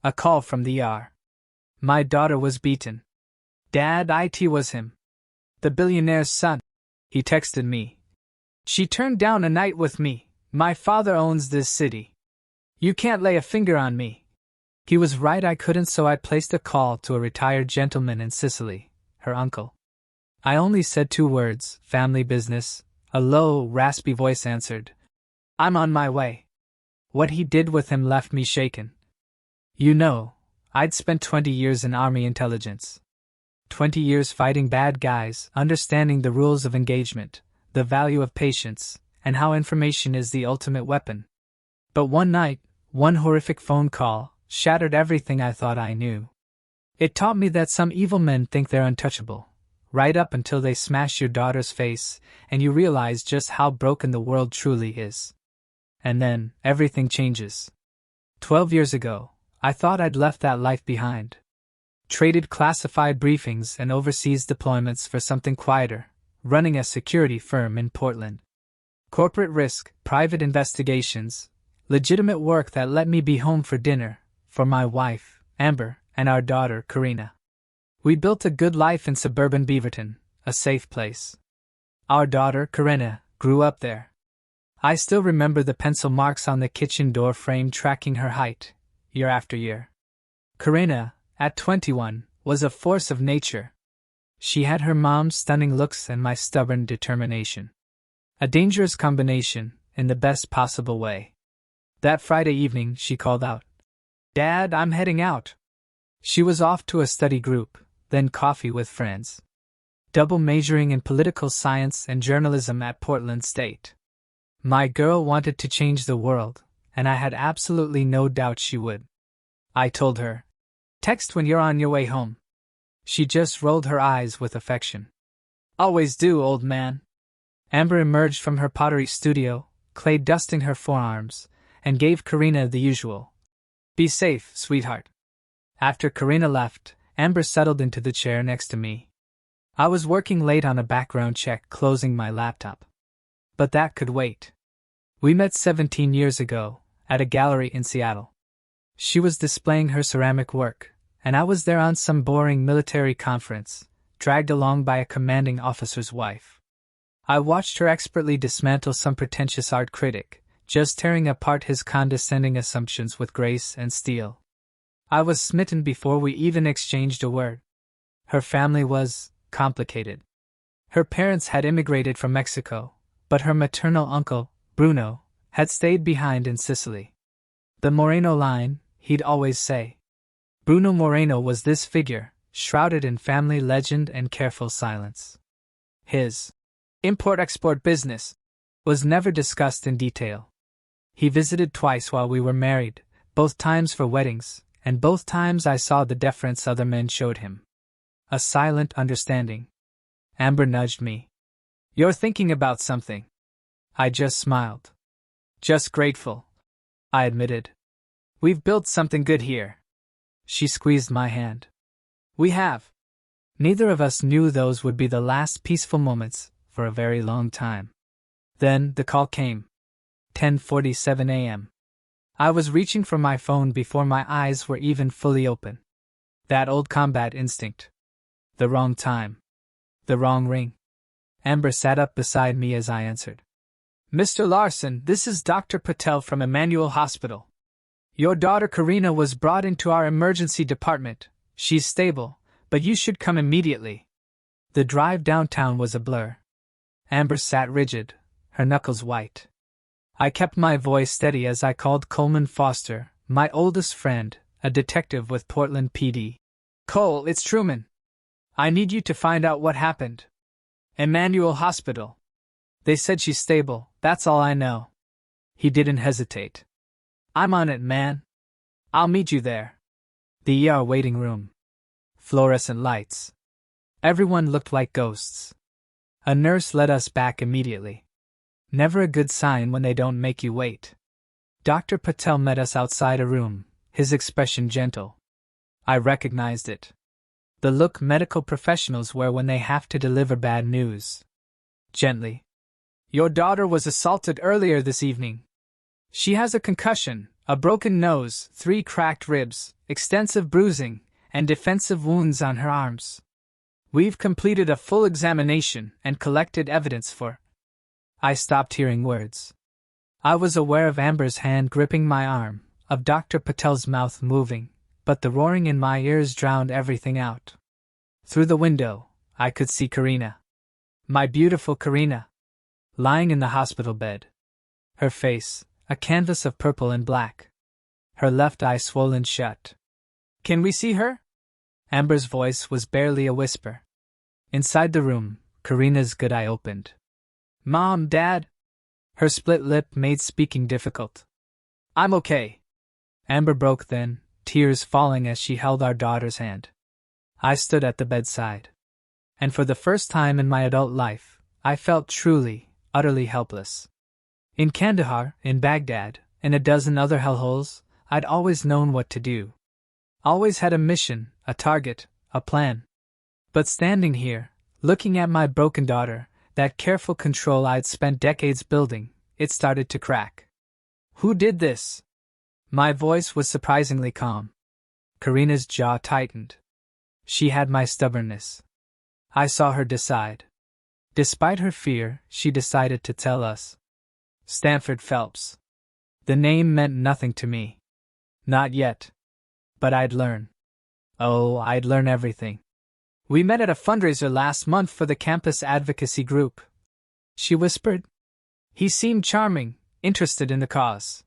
A call from the ER. My daughter was beaten. Dad, it was him. The billionaire's son. He texted me. She turned down a night with me. My father owns this city. You can't lay a finger on me. He was right, I couldn't, so I placed a call to a retired gentleman in Sicily, her uncle. I only said 2 words, family business. A low, raspy voice answered. I'm on my way. What he did with him left me shaken. You know, I'd spent 20 years in Army intelligence. 20 years fighting bad guys, understanding the rules of engagement, the value of patience, and how information is the ultimate weapon. But one night, one horrific phone call shattered everything I thought I knew. It taught me that some evil men think they're untouchable, right up until they smash your daughter's face and you realize just how broken the world truly is. And then, everything changes. 12 years ago, I thought I'd left that life behind. Traded classified briefings and overseas deployments for something quieter, running a security firm in Portland. Corporate risk, private investigations, legitimate work that let me be home for dinner, for my wife, Amber, and our daughter, Karina. We built a good life in suburban Beaverton, a safe place. Our daughter, Karina, grew up there. I still remember the pencil marks on the kitchen door frame tracking her height, year after year. Karina, at 21, was a force of nature. She had her mom's stunning looks and my stubborn determination. A dangerous combination, in the best possible way. That Friday evening, she called out, Dad, I'm heading out. She was off to a study group, then coffee with friends. Double majoring in political science and journalism at Portland State. My girl wanted to change the world, and I had absolutely no doubt she would. I told her, text when you're on your way home. She just rolled her eyes with affection. Always do, old man. Amber emerged from her pottery studio, clay dusting her forearms, and gave Karina the usual. Be safe, sweetheart. After Karina left, Amber settled into the chair next to me. I was working late on a background check closing my laptop. But that could wait. We met 17 years ago, at a gallery in Seattle. She was displaying her ceramic work, and I was there on some boring military conference, dragged along by a commanding officer's wife. I watched her expertly dismantle some pretentious art critic, just tearing apart his condescending assumptions with grace and steel. I was smitten before we even exchanged a word. Her family was complicated. Her parents had immigrated from Mexico, but her maternal uncle, Bruno, had stayed behind in Sicily. The Moreno line, he'd always say. Bruno Moreno was this figure, shrouded in family legend and careful silence. His import-export business was never discussed in detail. He visited twice while we were married, both times for weddings, and both times I saw the deference other men showed him. A silent understanding. Amber nudged me. You're thinking about something. I just smiled. Just grateful, I admitted. We've built something good here. She squeezed my hand. We have. Neither of us knew those would be the last peaceful moments for a very long time. Then the call came. 10:47 a.m. I was reaching for my phone before my eyes were even fully open. That old combat instinct. The wrong time. The wrong ring. Amber sat up beside me as I answered. Mr. Larson, this is Dr. Patel from Emmanuel Hospital. Your daughter Karina was brought into our emergency department. She's stable, but you should come immediately. The drive downtown was a blur. Amber sat rigid, her knuckles white. I kept my voice steady as I called Coleman Foster, my oldest friend, a detective with Portland PD. Cole, it's Truman. I need you to find out what happened. Emmanuel Hospital. They said she's stable, that's all I know. He didn't hesitate. I'm on it, man. I'll meet you there. The ER waiting room. Fluorescent lights. Everyone looked like ghosts. A nurse led us back immediately. Never a good sign when they don't make you wait. Dr. Patel met us outside a room, his expression gentle. I recognized it. The look medical professionals wear when they have to deliver bad news. Gently. Your daughter was assaulted earlier this evening. She has a concussion, a broken nose, 3 cracked ribs, extensive bruising, and defensive wounds on her arms. We've completed a full examination and collected evidence for. I stopped hearing words. I was aware of Amber's hand gripping my arm, of Dr. Patel's mouth moving, but the roaring in my ears drowned everything out. Through the window, I could see Karina. My beautiful Karina. Lying in the hospital bed. Her face, a canvas of purple and black. Her left eye swollen shut. "Can we see her?" Amber's voice was barely a whisper. Inside the room, Karina's good eye opened. "Mom, Dad?" Her split lip made speaking difficult. "I'm okay." Amber broke then, tears falling as she held our daughter's hand. I stood at the bedside. And for the first time in my adult life, I felt truly, utterly helpless. In Kandahar, in Baghdad, and a dozen other hellholes, I'd always known what to do. Always had a mission, a target, a plan. But standing here, looking at my broken daughter, that careful control I'd spent decades building, it started to crack. "Who did this?" My voice was surprisingly calm. Karina's jaw tightened. She had my stubbornness. I saw her decide. Despite her fear, she decided to tell us. Stanford Phelps. The name meant nothing to me. Not yet. But I'd learn. Oh, I'd learn everything. "We met at a fundraiser last month for the campus advocacy group," she whispered. "He seemed charming, interested in the cause.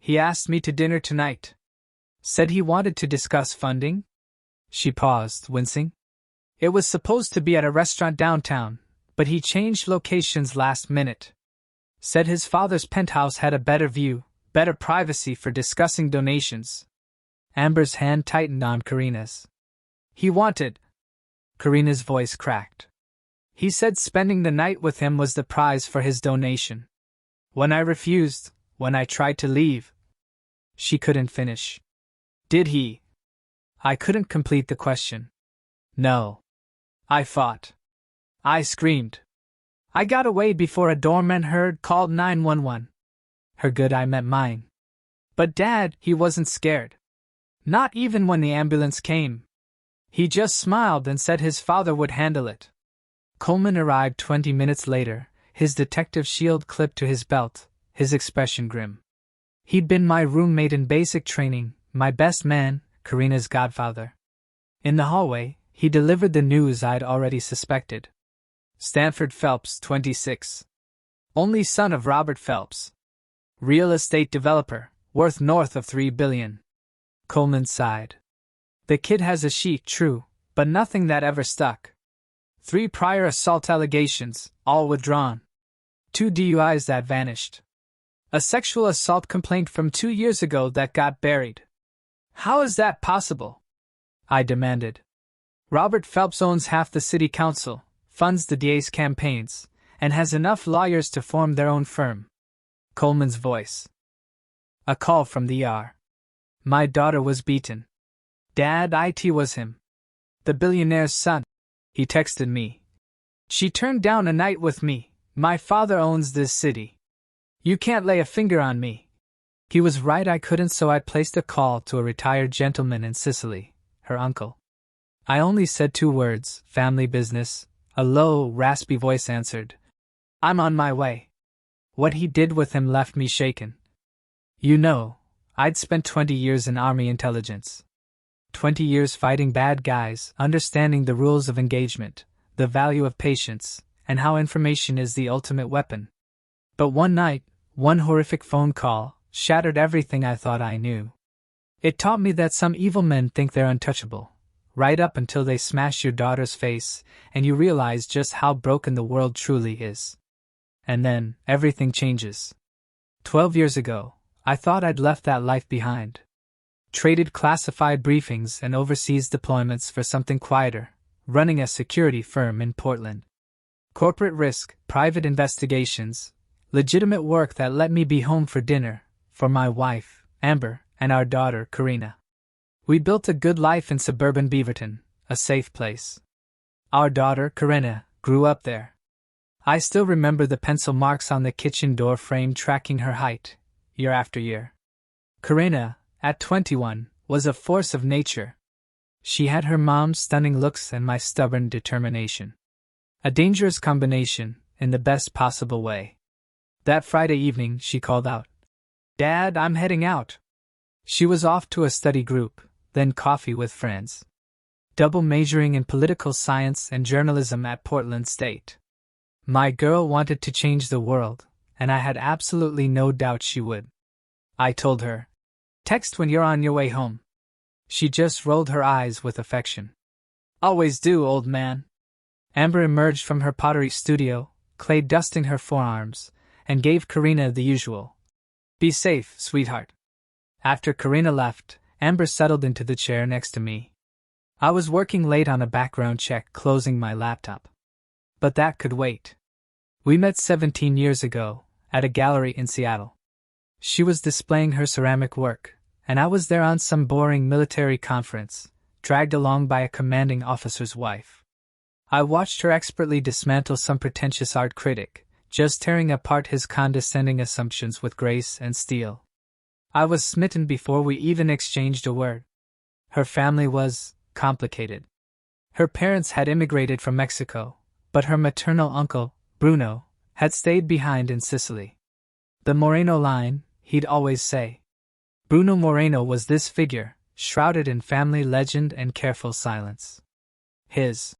He asked me to dinner tonight. Said he wanted to discuss funding." She paused, wincing. "It was supposed to be at a restaurant downtown, but he changed locations last minute. Said his father's penthouse had a better view, better privacy for discussing donations." Amber's hand tightened on Karina's. "He wanted..." Karina's voice cracked. "He said spending the night with him was the prize for his donation. When I refused, when I tried to leave..." She couldn't finish. "Did he..." I couldn't complete the question. "No. I fought. I screamed. I got away before a doorman heard, called 911. Her good eye met mine. But Dad, he wasn't scared. Not even when the ambulance came. He just smiled and said his father would handle it." Coleman arrived 20 minutes later, his detective shield clipped to his belt, his expression grim. He'd been my roommate in basic training, my best man, Karina's godfather. In the hallway, he delivered the news I'd already suspected. Stanford Phelps, 26. Only son of Robert Phelps. Real estate developer, worth north of $3 billion. Coleman sighed. "The kid has a sheet, true, but nothing that ever stuck. 3 prior assault allegations, all withdrawn. 2 DUIs that vanished. A sexual assault complaint from 2 years ago that got buried. How is that possible?" I demanded. "Robert Phelps owns half the city council, funds the DA's campaigns, and has enough lawyers to form their own firm." Coleman's voice. A call from the ER. My daughter was beaten. "Dad, it was him. The billionaire's son." He texted me. "She turned down a night with me. My father owns this city. You can't lay a finger on me." He was right, I couldn't, so I placed a call to a retired gentleman in Sicily, her uncle. I only said 2 words, "family business." A low, raspy voice answered. "I'm on my way." What he did with him left me shaken. You know, I'd spent 20 years in Army intelligence. 20 years fighting bad guys, understanding the rules of engagement, the value of patience, and how information is the ultimate weapon. But one night, one horrific phone call, shattered everything I thought I knew. It taught me that some evil men think they're untouchable, right up until they smash your daughter's face and you realize just how broken the world truly is. And then, everything changes. 12 years ago, I thought I'd left that life behind. Traded classified briefings and overseas deployments for something quieter, running a security firm in Portland. Corporate risk, private investigations, legitimate work that let me be home for dinner, for my wife, Amber, and our daughter, Karina. We built a good life in suburban Beaverton, a safe place. Our daughter, Karina, grew up there. I still remember the pencil marks on the kitchen door frame tracking her height, year after year. Karina, at 21, was a force of nature. She had her mom's stunning looks and my stubborn determination. A dangerous combination, in the best possible way. That Friday evening she called out, "Dad, I'm heading out." She was off to a study group, then coffee with friends. Double majoring in political science and journalism at Portland State. My girl wanted to change the world, and I had absolutely no doubt she would. I told her, "Text when you're on your way home." She just rolled her eyes with affection. "Always do, old man." Amber emerged from her pottery studio, clay dusting her forearms, and gave Karina the usual, "Be safe, sweetheart." After Karina left, Amber settled into the chair next to me. I was working late on a background check closing my laptop. But that could wait. We met 17 years ago, at a gallery in Seattle. She was displaying her ceramic work, and I was there on some boring military conference, dragged along by a commanding officer's wife. I watched her expertly dismantle some pretentious art critic, just tearing apart his condescending assumptions with grace and steel. I was smitten before we even exchanged a word. Her family was complicated. Her parents had immigrated from Mexico, but her maternal uncle, Bruno, had stayed behind in Sicily. The Moreno line, he'd always say. Bruno Moreno was this figure, shrouded in family legend and careful silence. His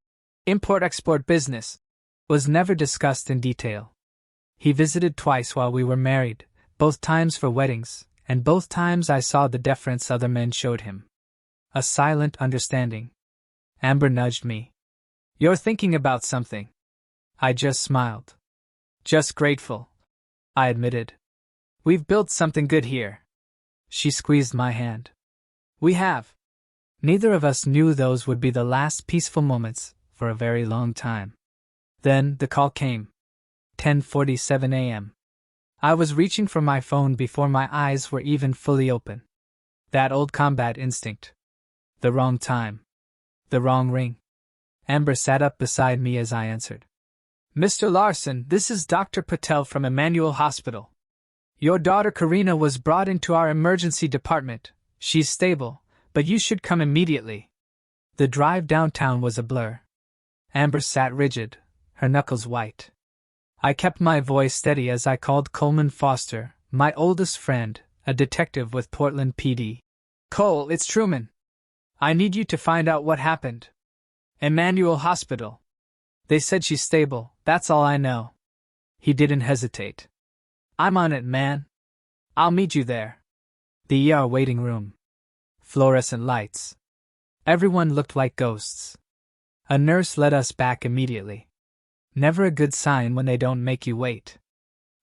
import-export business was never discussed in detail. He visited twice while we were married, both times for weddings, and both times I saw the deference other men showed him. A silent understanding. Amber nudged me. "You're thinking about something." I just smiled. "Just grateful," I admitted. "We've built something good here." She squeezed my hand. "We have." Neither of us knew those would be the last peaceful moments for a very long time. Then the call came. 10:47 a.m. I was reaching for my phone before my eyes were even fully open. That old combat instinct. The wrong time. The wrong ring. Amber sat up beside me as I answered. "Mr. Larson, this is Dr. Patel from Emmanuel Hospital. Your daughter Karina was brought into our emergency department. She's stable, but you should come immediately." The drive downtown was a blur. Amber sat rigid, her knuckles white. I kept my voice steady as I called Coleman Foster, my oldest friend, a detective with Portland PD. "Cole, it's Truman. I need you to find out what happened. Emmanuel Hospital. They said she's stable, that's all I know." He didn't hesitate. "I'm on it, man. I'll meet you there." The ER waiting room. Fluorescent lights. Everyone looked like ghosts. A nurse led us back immediately. Never a good sign when they don't make you wait.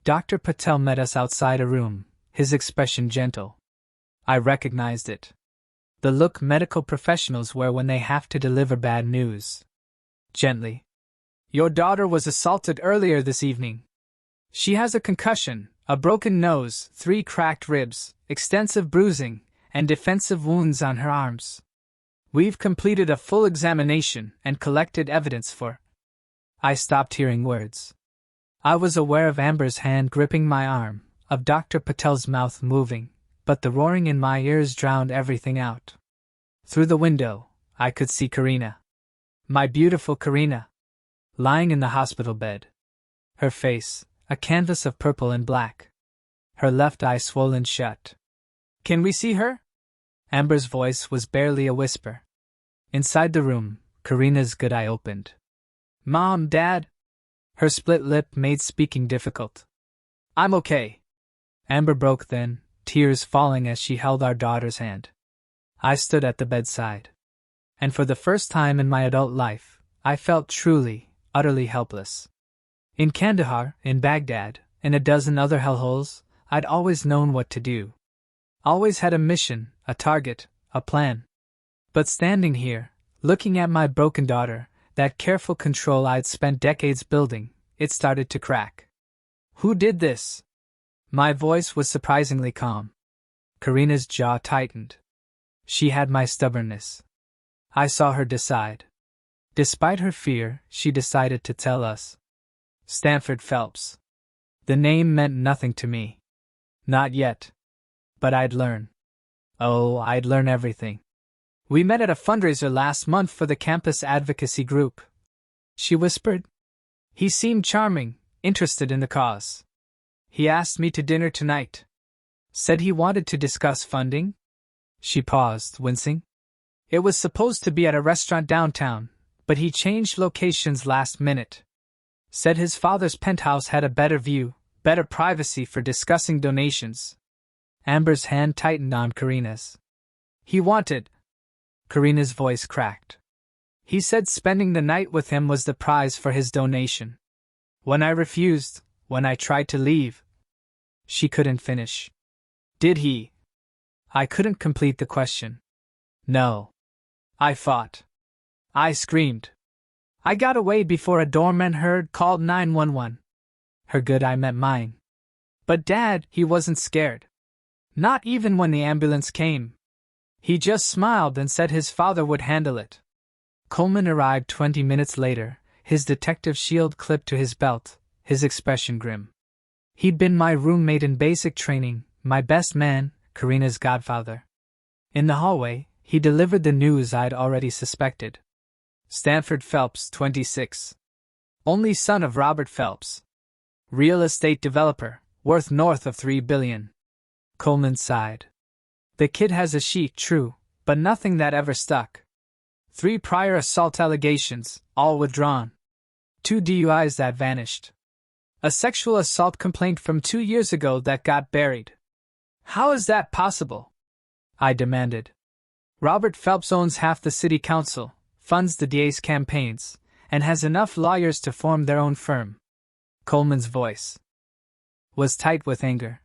Dr. Patel met us outside a room, his expression gentle. I recognized it. The look medical professionals wear when they have to deliver bad news. Gently. "Your daughter was assaulted earlier this evening. She has a concussion, a broken nose, 3 cracked ribs, extensive bruising, and defensive wounds on her arms. We've completed a full examination and collected evidence for..." I stopped hearing words. I was aware of Amber's hand gripping my arm, of Dr. Patel's mouth moving, but the roaring in my ears drowned everything out. Through the window, I could see Karina. My beautiful Karina. Lying in the hospital bed. Her face, a canvas of purple and black. Her left eye swollen shut. "Can we see her?" Amber's voice was barely a whisper. Inside the room, Karina's good eye opened. "Mom, Dad?" Her split lip made speaking difficult. "I'm okay." Amber broke then, tears falling as she held our daughter's hand. I stood at the bedside. And for the first time in my adult life, I felt truly, utterly helpless. In Kandahar, in Baghdad, and a dozen other hellholes, I'd always known what to do. Always had a mission, a target, a plan. But standing here, looking at my broken daughter, that careful control I'd spent decades building, it started to crack. "Who did this?" My voice was surprisingly calm. Karina's jaw tightened. She had my stubbornness. I saw her decide. Despite her fear, she decided to tell us. Stanford Phelps. The name meant nothing to me. Not yet. But I'd learn. Oh, I'd learn everything. We met at a fundraiser last month for the campus advocacy group, she whispered. He seemed charming, interested in the cause. He asked me to dinner tonight. Said he wanted to discuss funding? She paused, wincing. It was supposed to be at a restaurant downtown, but he changed locations last minute. Said his father's penthouse had a better view, better privacy for discussing donations. Amber's hand tightened on Karina's. He wanted. Karina's voice cracked. He said spending the night with him was the prize for his donation. When I refused, when I tried to leave. She couldn't finish. Did he? I couldn't complete the question. No. I fought. I screamed. I got away before a doorman called 911. Her good eye met mine. But Dad, he wasn't scared. Not even when the ambulance came. He just smiled and said his father would handle it. Coleman arrived 20 minutes later, his detective shield clipped to his belt, his expression grim. He'd been my roommate in basic training, my best man, Karina's godfather. In the hallway, he delivered the news I'd already suspected. Stanford Phelps, 26. Only son of Robert Phelps. Real estate developer, worth north of $3 billion. Coleman sighed. The kid has a sheet, true, but nothing that ever stuck. 3 prior assault allegations, all withdrawn. 2 DUIs that vanished. A sexual assault complaint from 2 years ago that got buried. How is that possible? I demanded. Robert Phelps owns half the city council, funds the DA's campaigns, and has enough lawyers to form their own firm. Coleman's voice was tight with anger.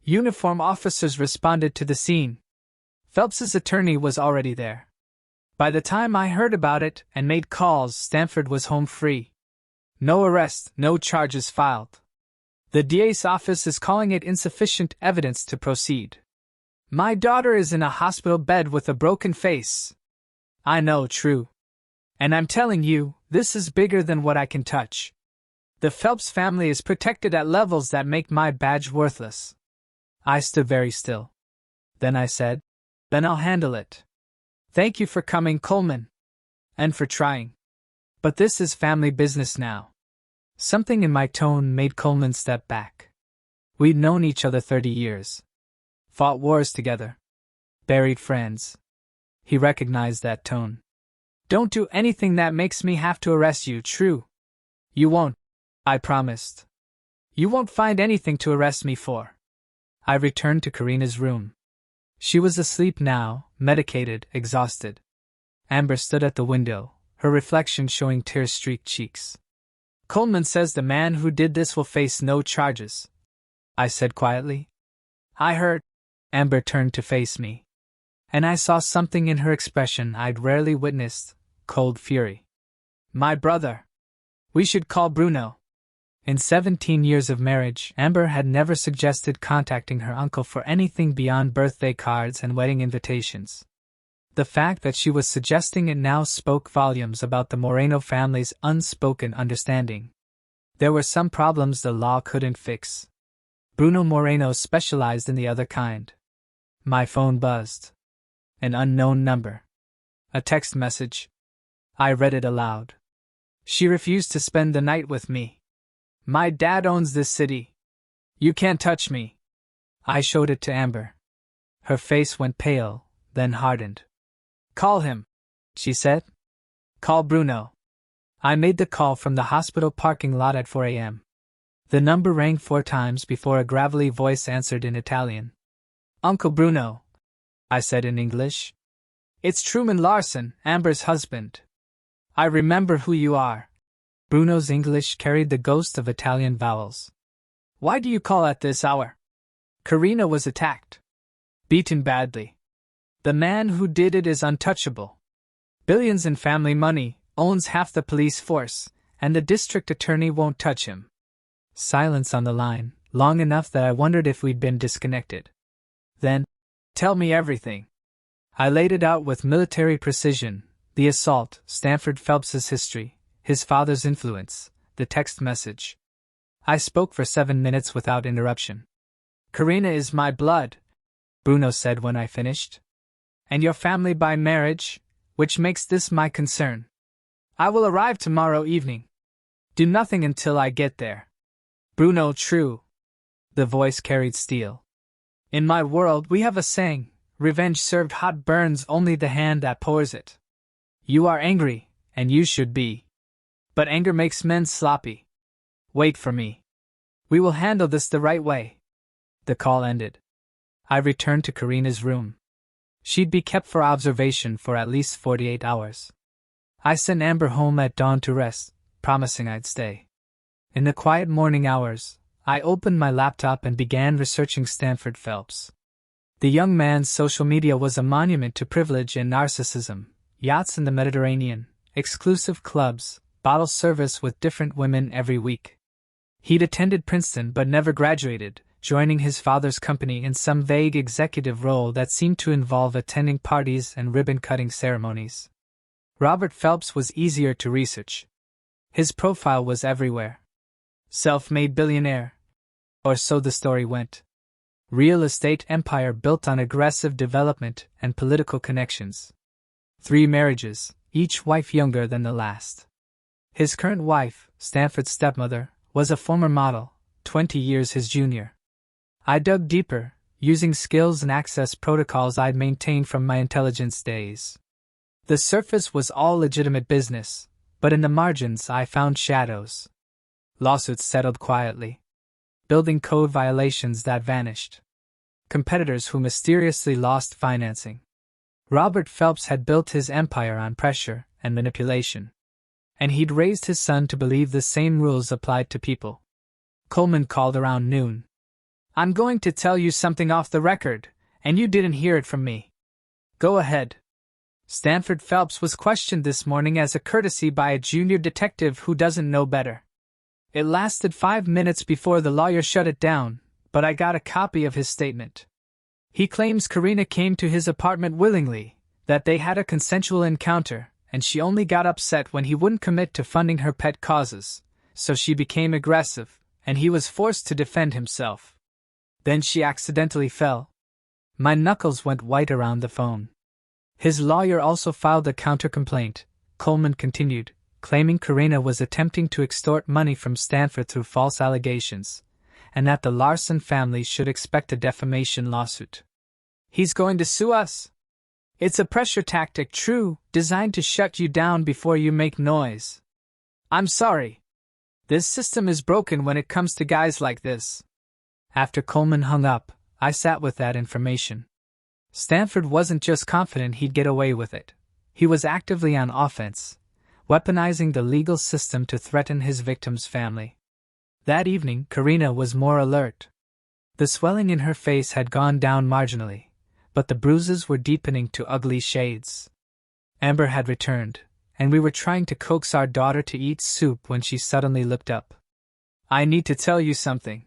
Uniform officers responded to the scene. Phelps's attorney was already there. By the time I heard about it and made calls, Stanford was home free. No arrest, no charges filed. The DA's office is calling it insufficient evidence to proceed. My daughter is in a hospital bed with a broken face. I know, true. And I'm telling you, this is bigger than what I can touch. The Phelps family is protected at levels that make my badge worthless. I stood very still. Then I said, then I'll handle it. Thank you for coming, Coleman. And for trying. But this is family business now. Something in my tone made Coleman step back. We'd known each other 30 years. Fought wars together. Buried friends. He recognized that tone. Don't do anything that makes me have to arrest you, true? You won't, I promised. You won't find anything to arrest me for. I returned to Karina's room. She was asleep now, medicated, exhausted. Amber stood at the window, her reflection showing tear-streaked cheeks. Coleman says the man who did this will face no charges, I said quietly. I heard. Amber turned to face me. And I saw something in her expression I'd rarely witnessed, cold fury. My brother. We should call Bruno. In 17 years of marriage, Amber had never suggested contacting her uncle for anything beyond birthday cards and wedding invitations. The fact that she was suggesting it now spoke volumes about the Moreno family's unspoken understanding. There were some problems the law couldn't fix. Bruno Moreno specialized in the other kind. My phone buzzed. An unknown number. A text message. I read it aloud. She refused to spend the night with me. My dad owns this city. You can't touch me. I showed it to Amber. Her face went pale, then hardened. Call him, she said. Call Bruno. I made the call from the hospital parking lot at 4 a.m. The number rang 4 times before a gravelly voice answered in Italian. Uncle Bruno, I said in English. It's Truman Larson, Amber's husband. I remember who you are. Bruno's English carried the ghost of Italian vowels. Why do you call at this hour? Karina was attacked. Beaten badly. The man who did it is untouchable. Billions in family money, owns half the police force, and the district attorney won't touch him. Silence on the line, long enough that I wondered if we'd been disconnected. Then, tell me everything. I laid it out with military precision, the assault, Stanford Phelps's history, his father's influence, the text message. I spoke for 7 minutes without interruption. Karina is my blood. Bruno said when I finished. And your family by marriage, which makes this my concern. I will arrive tomorrow evening. Do nothing until I get there. Bruno, true. The voice carried steel. In my world we have a saying, revenge served hot burns only the hand that pours it. You are angry, and you should be. But anger makes men sloppy. Wait for me. We will handle this the right way. The call ended. I returned to Karina's room. She'd be kept for observation for at least 48 hours. I sent Amber home at dawn to rest, promising I'd stay. In the quiet morning hours, I opened my laptop and began researching Stanford Phelps. The young man's social media was a monument to privilege and narcissism: yachts in the Mediterranean, exclusive clubs, bottle service with different women every week. He'd attended Princeton but never graduated, joining his father's company in some vague executive role that seemed to involve attending parties and ribbon-cutting ceremonies. Robert Phelps was easier to research. His profile was everywhere. Self-made billionaire. Or so the story went. Real estate empire built on aggressive development and political connections. 3 marriages, each wife younger than the last. His current wife, Stanford's stepmother, was a former model, 20 years his junior. I dug deeper, using skills and access protocols I'd maintained from my intelligence days. The surface was all legitimate business, but in the margins I found shadows. Lawsuits settled quietly. Building code violations that vanished. Competitors who mysteriously lost financing. Robert Phelps had built his empire on pressure and manipulation. And he'd raised his son to believe the same rules applied to people. Coleman called around noon. I'm going to tell you something off the record, and you didn't hear it from me. Go ahead. Stanford Phelps was questioned this morning as a courtesy by a junior detective who doesn't know better. It lasted 5 minutes before the lawyer shut it down, but I got a copy of his statement. He claims Karina came to his apartment willingly, that they had a consensual encounter, and she only got upset when he wouldn't commit to funding her pet causes, so she became aggressive, and he was forced to defend himself. Then she accidentally fell. My knuckles went white around the phone. His lawyer also filed a counter-complaint, Coleman continued, claiming Karina was attempting to extort money from Stanford through false allegations, and that the Larson family should expect a defamation lawsuit. He's going to sue us. It's a pressure tactic, true, designed to shut you down before you make noise. I'm sorry. This system is broken when it comes to guys like this. After Coleman hung up, I sat with that information. Stanford wasn't just confident he'd get away with it. He was actively on offense, weaponizing the legal system to threaten his victim's family. That evening, Karina was more alert. The swelling in her face had gone down marginally, but the bruises were deepening to ugly shades. Amber had returned, and we were trying to coax our daughter to eat soup when she suddenly looked up. I need to tell you something.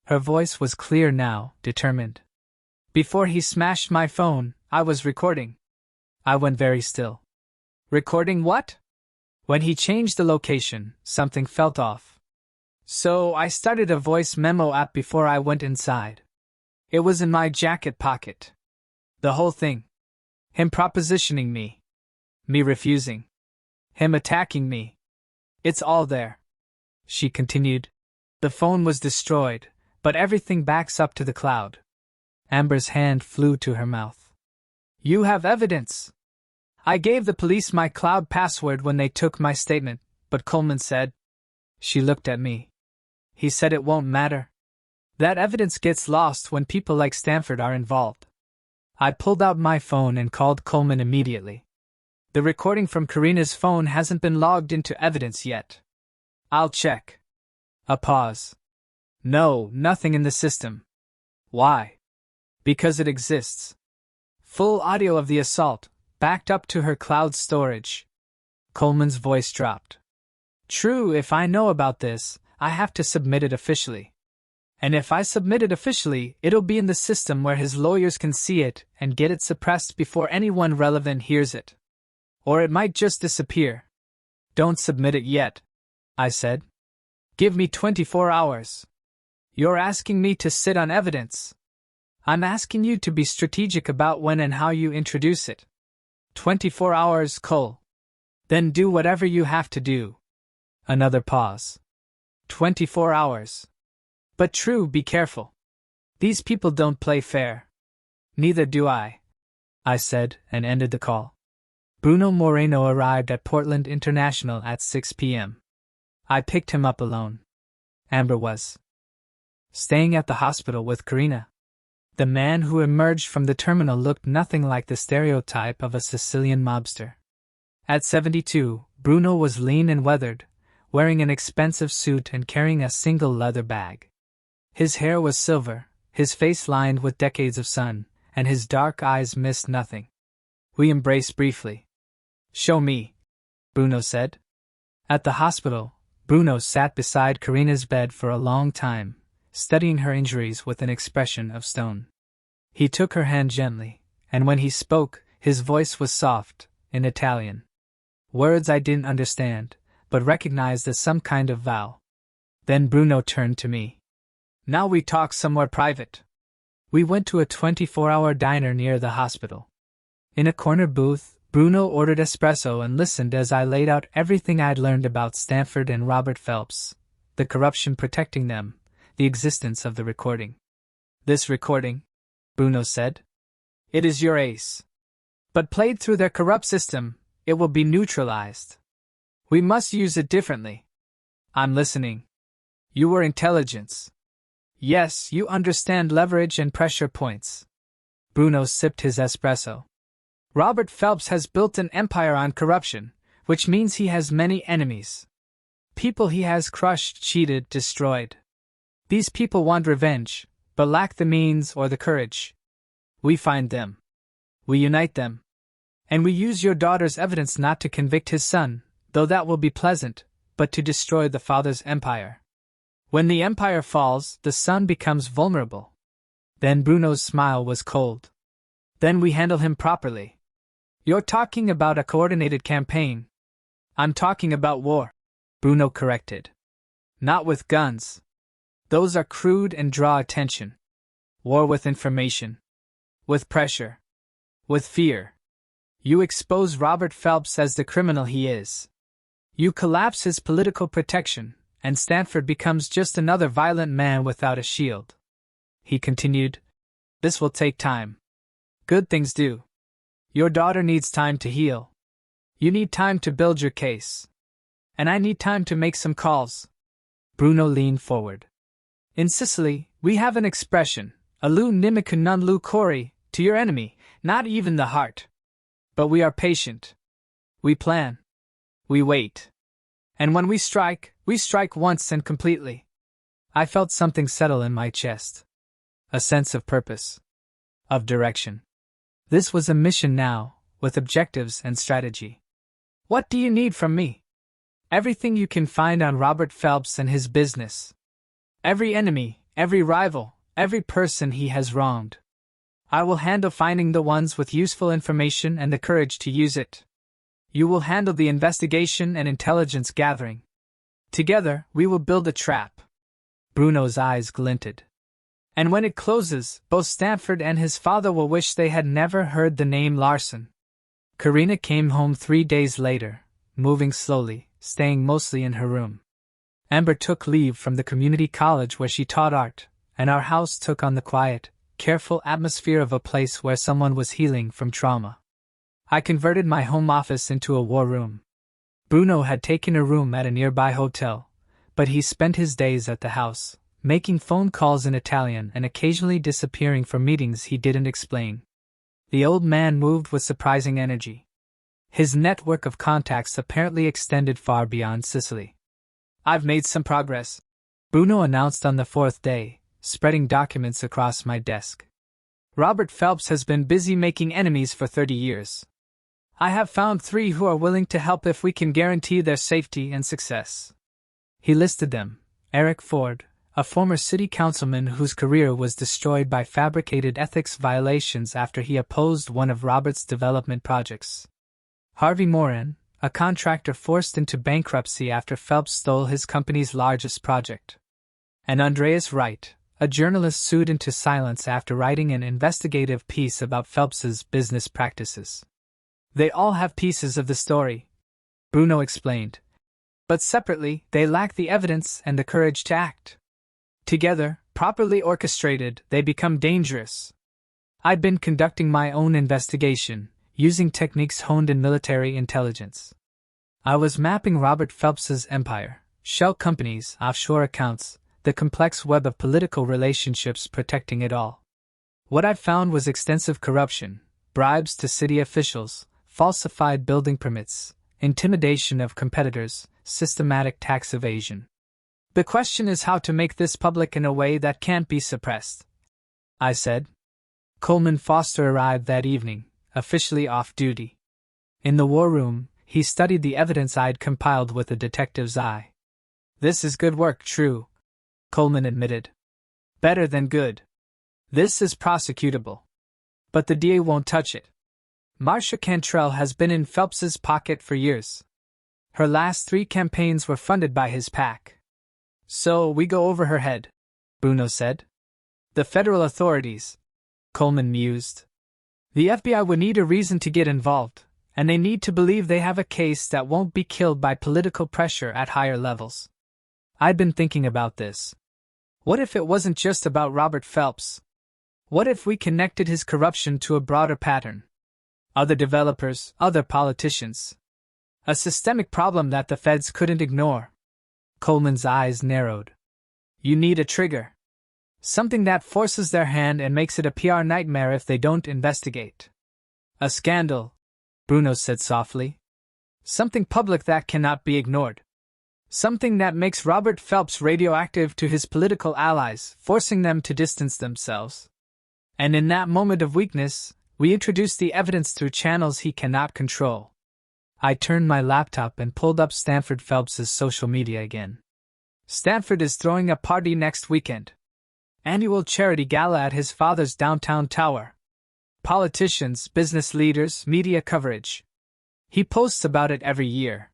Her voice was clear now, determined. Before he smashed my phone, I was recording. I went very still. Recording what? When he changed the location, something felt off. So I started a voice memo app before I went inside. It was in my jacket pocket. The whole thing. Him propositioning me. Me refusing. Him attacking me. It's all there. She continued. The phone was destroyed, but everything backs up to the cloud. Amber's hand flew to her mouth. You have evidence. I gave the police my cloud password when they took my statement, but Coleman said. She looked at me. He said it won't matter. That evidence gets lost when people like Stanford are involved. I pulled out my phone and called Coleman immediately. The recording from Karina's phone hasn't been logged into evidence yet. I'll check. A pause. No, nothing in the system. Why? Because it exists. Full audio of the assault, backed up to her cloud storage. Coleman's voice dropped. True, if I know about this, I have to submit it officially. And if I submit it officially, it'll be in the system where his lawyers can see it and get it suppressed before anyone relevant hears it. Or it might just disappear. Don't submit it yet, I said. Give me 24 hours. You're asking me to sit on evidence. I'm asking you to be strategic about when and how you introduce it. 24 hours, Cole. Then do whatever you have to do. Another pause. 24 hours. But true, be careful. These people don't play fair. Neither do I said, and ended the call. Bruno Moreno arrived at Portland International at 6 p.m. I picked him up alone. Amber was staying at the hospital with Karina. The man who emerged from the terminal looked nothing like the stereotype of a Sicilian mobster. At 72, Bruno was lean and weathered, wearing an expensive suit and carrying a single leather bag. His hair was silver, his face lined with decades of sun, and his dark eyes missed nothing. We embraced briefly. "Show me," Bruno said. At the hospital, Bruno sat beside Karina's bed for a long time, studying her injuries with an expression of stone. He took her hand gently, and when he spoke, his voice was soft, in Italian. Words I didn't understand, but recognized as some kind of vow. Then Bruno turned to me. "Now we talk somewhere private." We went to a 24-hour diner near the hospital. In a corner booth, Bruno ordered espresso and listened as I laid out everything I'd learned about Stanford and Robert Phelps, the corruption protecting them, the existence of the recording. "This recording," Bruno said, "it is your ace. But played through their corrupt system, it will be neutralized. We must use it differently. I'm listening. You were intelligence. Yes, you understand leverage and pressure points." Bruno sipped his espresso. "Robert Phelps has built an empire on corruption, which means he has many enemies. People he has crushed, cheated, destroyed. These people want revenge, but lack the means or the courage. We find them. We unite them. And we use your daughter's evidence not to convict his son, though that will be pleasant, but to destroy the father's empire. When the empire falls, the son becomes vulnerable." Then Bruno's smile was cold. "Then we handle him properly." "You're talking about a coordinated campaign." "I'm talking about war," Bruno corrected. "Not with guns. Those are crude and draw attention. War with information. With pressure. With fear. You expose Robert Phelps as the criminal he is. You collapse his political protection, and Stanford becomes just another violent man without a shield." He continued, "This will take time. Good things do. Your daughter needs time to heal. You need time to build your case. And I need time to make some calls." Bruno leaned forward. "In Sicily, we have an expression, alu nimiku non lu cori, to your enemy, not even the heart. But we are patient. We plan. We wait. And when we strike once and completely." I felt something settle in my chest. A sense of purpose. Of direction. This was a mission now, with objectives and strategy. "What do you need from me?" "Everything you can find on Robert Phelps and his business. Every enemy, every rival, every person he has wronged. I will handle finding the ones with useful information and the courage to use it. You will handle the investigation and intelligence gathering. Together, we will build a trap." Bruno's eyes glinted. "And when it closes, both Stanford and his father will wish they had never heard the name Larson." Karina came home 3 days later, moving slowly, staying mostly in her room. Amber took leave from the community college where she taught art, and our house took on the quiet, careful atmosphere of a place where someone was healing from trauma. I converted my home office into a war room. Bruno had taken a room at a nearby hotel, but he spent his days at the house, making phone calls in Italian and occasionally disappearing for meetings he didn't explain. The old man moved with surprising energy. His network of contacts apparently extended far beyond Sicily. "I've made some progress," Bruno announced on the 4th day, spreading documents across my desk. "Robert Phelps has been busy making enemies for 30 years. I have found 3 who are willing to help if we can guarantee their safety and success." He listed them: Eric Ford, a former city councilman whose career was destroyed by fabricated ethics violations after he opposed one of Robert's development projects; Harvey Moran, a contractor forced into bankruptcy after Phelps stole his company's largest project; and Andreas Wright, a journalist sued into silence after writing an investigative piece about Phelps's business practices. They all have pieces of the story, Bruno explained. But separately, they lack the evidence and the courage to act. Together, properly orchestrated, they become dangerous. I'd been conducting my own investigation, using techniques honed in military intelligence. I was mapping Robert Phelps's empire, shell companies, offshore accounts, the complex web of political relationships protecting it all. What I found was extensive corruption, bribes to city officials, falsified building permits, intimidation of competitors, systematic tax evasion. The question is how to make this public in a way that can't be suppressed, I said. Coleman Foster arrived that evening, officially off duty. In the war room, he studied the evidence I'd compiled with a detective's eye. This is good work, true, Coleman admitted. Better than good. This is prosecutable. But the DA won't touch it. Marcia Cantrell has been in Phelps's pocket for years. Her last 3 campaigns were funded by his PAC. So we go over her head, Bruno said. The federal authorities, Coleman mused. The FBI would need a reason to get involved, and they need to believe they have a case that won't be killed by political pressure at higher levels. I'd been thinking about this. What if it wasn't just about Robert Phelps? What if we connected his corruption to a broader pattern? Other developers, other politicians. A systemic problem that the feds couldn't ignore. Coleman's eyes narrowed. You need a trigger. Something that forces their hand and makes it a PR nightmare if they don't investigate. A scandal, Bruno said softly. Something public that cannot be ignored. Something that makes Robert Phelps radioactive to his political allies, forcing them to distance themselves. And in that moment of weakness, we introduce the evidence through channels he cannot control. I turned my laptop and pulled up Stanford Phelps's social media again. Stanford is throwing a party next weekend. Annual charity gala at his father's downtown tower. Politicians, business leaders, media coverage. He posts about it every year.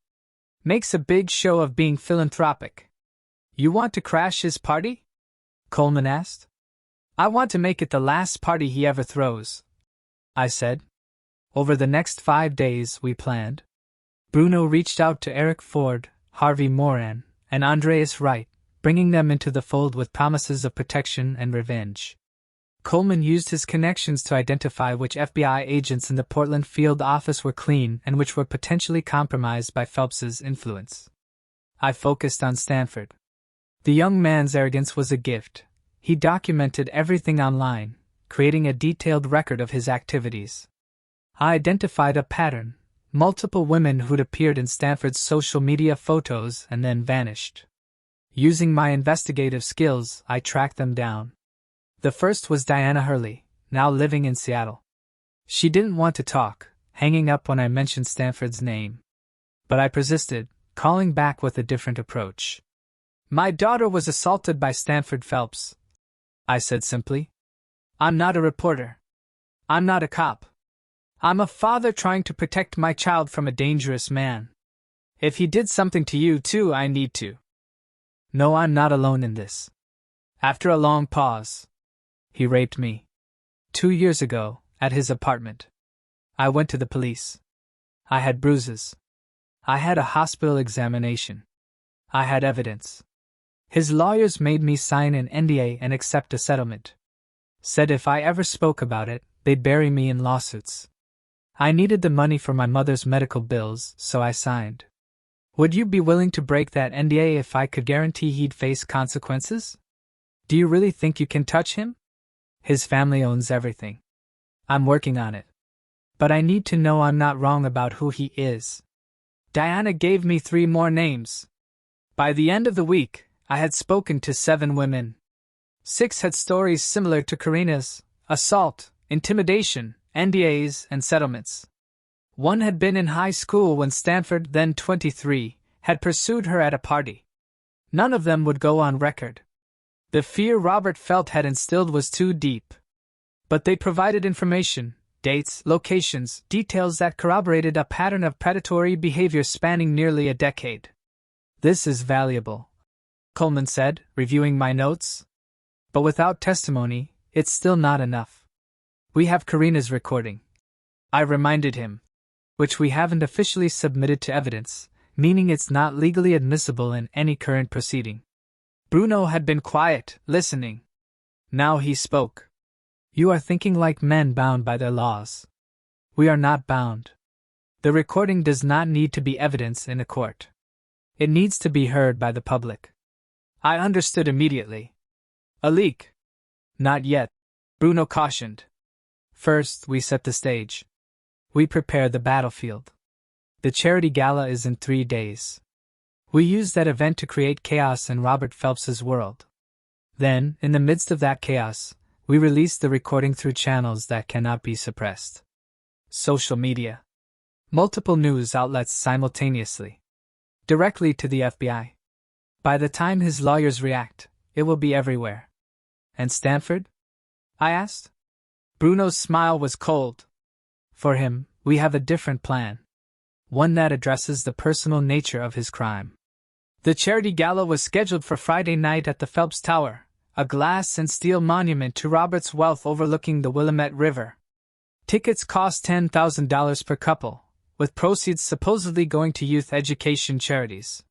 Makes a big show of being philanthropic. You want to crash his party? Coleman asked. I want to make it the last party he ever throws, I said. Over the next 5 days, we planned. Bruno reached out to Eric Ford, Harvey Moran, and Andreas Wright, bringing them into the fold with promises of protection and revenge. Coleman used his connections to identify which FBI agents in the Portland field office were clean and which were potentially compromised by Phelps's influence. I focused on Stanford. The young man's arrogance was a gift. He documented everything online, creating a detailed record of his activities. I identified a pattern: multiple women who'd appeared in Stanford's social media photos and then vanished. Using my investigative skills, I tracked them down. The first was Diana Hurley, now living in Seattle. She didn't want to talk, hanging up when I mentioned Stanford's name. But I persisted, calling back with a different approach. My daughter was assaulted by Stanford Phelps, I said simply. I'm not a reporter. I'm not a cop. I'm a father trying to protect my child from a dangerous man. If he did something to you too, I need to. No, I'm not alone in this. After a long pause, he raped me. 2 years ago, at his apartment. I went to the police. I had bruises. I had a hospital examination. I had evidence. His lawyers made me sign an NDA and accept a settlement. Said if I ever spoke about it, they'd bury me in lawsuits. I needed the money for my mother's medical bills, so I signed. Would you be willing to break that NDA if I could guarantee he'd face consequences? Do you really think you can touch him? His family owns everything. I'm working on it. But I need to know I'm not wrong about who he is. Diana gave me 3 more names. By the end of the week, I had spoken to 7 women. 6 had stories similar to Karina's: assault, intimidation, NDAs, and settlements. 1 had been in high school when Stanford, then 23, had pursued her at a party. None of them would go on record. The fear Robert Phelps had instilled was too deep. But they provided information, dates, locations, details that corroborated a pattern of predatory behavior spanning nearly a decade. This is valuable, Coleman said, reviewing my notes. But without testimony, it's still not enough. We have Karina's recording. I reminded him. Which we haven't officially submitted to evidence, meaning it's not legally admissible in any current proceeding. Bruno had been quiet, listening. Now he spoke. You are thinking like men bound by their laws. We are not bound. The recording does not need to be evidence in a court. It needs to be heard by the public. I understood immediately. A leak? Not yet, Bruno cautioned. First, we set the stage. We prepare the battlefield. The charity gala is in 3 days. We use that event to create chaos in Robert Phelps's world. Then, in the midst of that chaos, we release the recording through channels that cannot be suppressed. Social media. Multiple news outlets simultaneously. Directly to the FBI. By the time his lawyers react, it will be everywhere. And Stanford? I asked. Bruno's smile was cold. For him, we have a different plan. One that addresses the personal nature of his crime. The charity gala was scheduled for Friday night at the Phelps Tower, a glass and steel monument to Robert's wealth overlooking the Willamette River. Tickets cost $10,000 per couple, with proceeds supposedly going to youth education charities.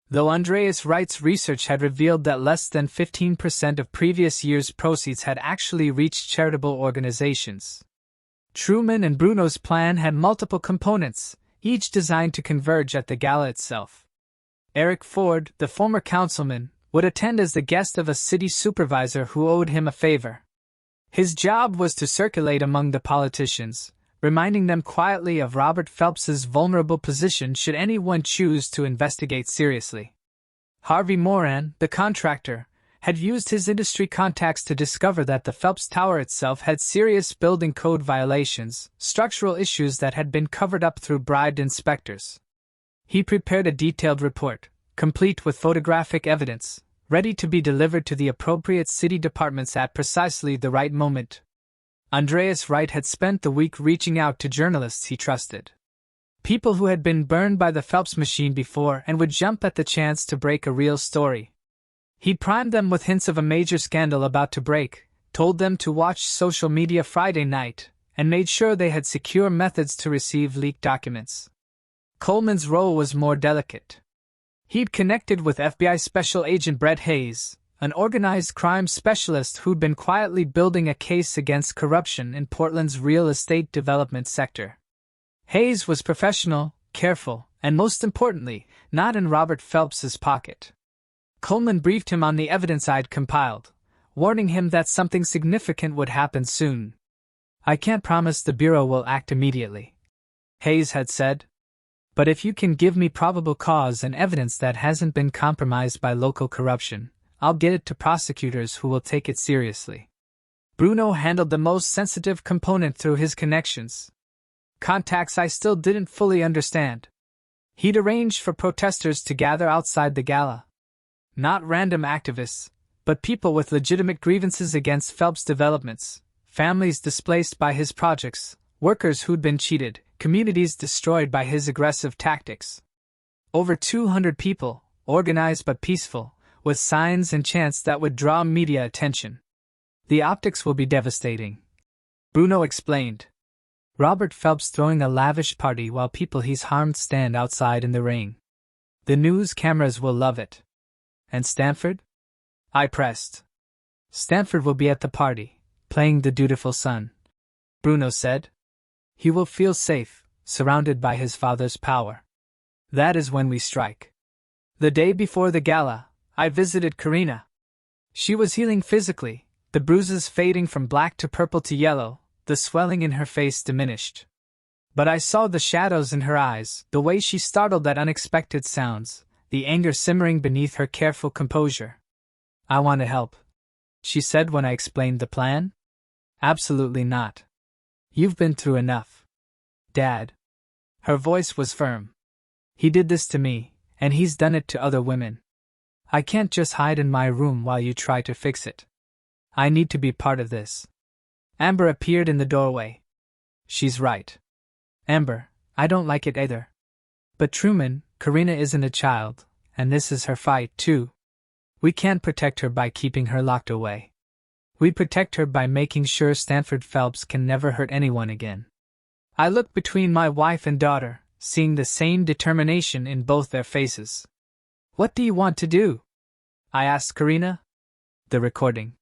Though Andreas Wright's research had revealed that less than 15% of previous year's proceeds had actually reached charitable organizations. Truman and Bruno's plan had multiple components, each designed to converge at the gala itself. Eric Ford, the former councilman, would attend as the guest of a city supervisor who owed him a favor. His job was to circulate among the politicians, reminding them quietly of Robert Phelps's vulnerable position should anyone choose to investigate seriously. Harvey Moran, the contractor, had used his industry contacts to discover that the Phelps Tower itself had serious building code violations, structural issues that had been covered up through bribed inspectors. He prepared a detailed report, complete with photographic evidence, ready to be delivered to the appropriate city departments at precisely the right moment. Andreas Wright had spent the week reaching out to journalists he trusted. People who had been burned by the Phelps machine before and would jump at the chance to break a real story. He primed them with hints of a major scandal about to break, told them to watch social media Friday night, and made sure they had secure methods to receive leaked documents. Coleman's role was more delicate. He'd connected with FBI Special Agent Brett Hayes, an organized crime specialist who'd been quietly building a case against corruption in Portland's real estate development sector. Hayes was professional, careful, and most importantly, not in Robert Phelps's pocket. Coleman briefed him on the evidence I'd compiled, warning him that something significant would happen soon. I can't promise the Bureau will act immediately, Hayes had said. But if you can give me probable cause and evidence that hasn't been compromised by local corruption, I'll get it to prosecutors who will take it seriously. Bruno handled the most sensitive component through his connections. Contacts I still didn't fully understand. He'd arranged for protesters to gather outside the gala. Not random activists, but people with legitimate grievances against Phelps developments, families displaced by his projects, workers who'd been cheated, communities destroyed by his aggressive tactics. Over 200 people, organized but peaceful, with signs and chants that would draw media attention. The optics will be devastating, Bruno explained. Robert Phelps throwing a lavish party while people he's harmed stand outside in the rain. The news cameras will love it. And Stanford? I pressed. Stanford will be at the party, playing the dutiful son, Bruno said. He will feel safe, surrounded by his father's power. That is when we strike. The day before the gala, I visited Karina. She was healing physically, the bruises fading from black to purple to yellow, the swelling in her face diminished. But I saw the shadows in her eyes, the way she startled at unexpected sounds, the anger simmering beneath her careful composure. I want to help, she said when I explained the plan. Absolutely not. You've been through enough. Dad. Her voice was firm. He did this to me, and he's done it to other women. I can't just hide in my room while you try to fix it. I need to be part of this. Amber appeared in the doorway. She's right. Amber, I don't like it either. But Truman, Karina isn't a child, and this is her fight too. We can't protect her by keeping her locked away. We protect her by making sure Stanford Phelps can never hurt anyone again. I looked between my wife and daughter, seeing the same determination in both their faces. What do you want to do? I asked Karina. The recording.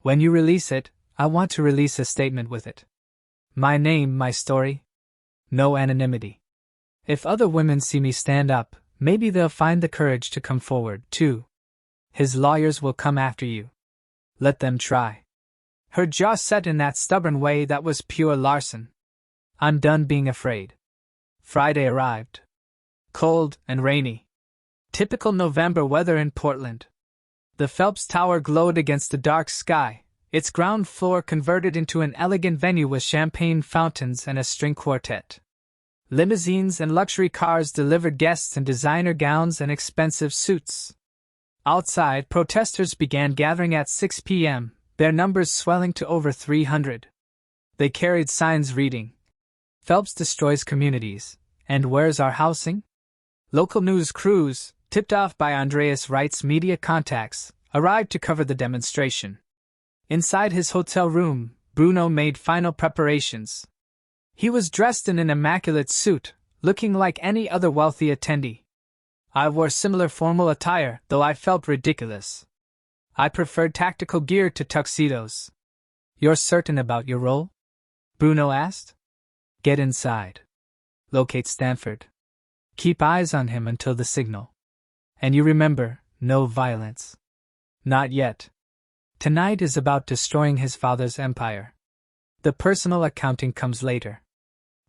When you release it, I want to release a statement with it. My name, my story. No anonymity. If other women see me stand up, maybe they'll find the courage to come forward, too. His lawyers will come after you. Let them try. Her jaw set in that stubborn way that was pure larceny. I'm done being afraid. Friday arrived. Cold and rainy. Typical November weather in Portland. The Phelps Tower glowed against the dark sky, its ground floor converted into an elegant venue with champagne fountains and a string quartet. Limousines and luxury cars delivered guests in designer gowns and expensive suits. Outside, protesters began gathering at 6 p.m., their numbers swelling to over 300. They carried signs reading, "Phelps destroys communities, and where's our housing?" Local news crews, tipped off by Andreas Wright's media contacts, arrived to cover the demonstration. Inside his hotel room, Bruno made final preparations. He was dressed in an immaculate suit, looking like any other wealthy attendee. I wore similar formal attire, though I felt ridiculous. I preferred tactical gear to tuxedos. "You're certain about your role?" Bruno asked. "Get inside. Locate Stanford. Keep eyes on him until the signal. And you remember, no violence." "Not yet. Tonight is about destroying his father's empire. The personal accounting comes later."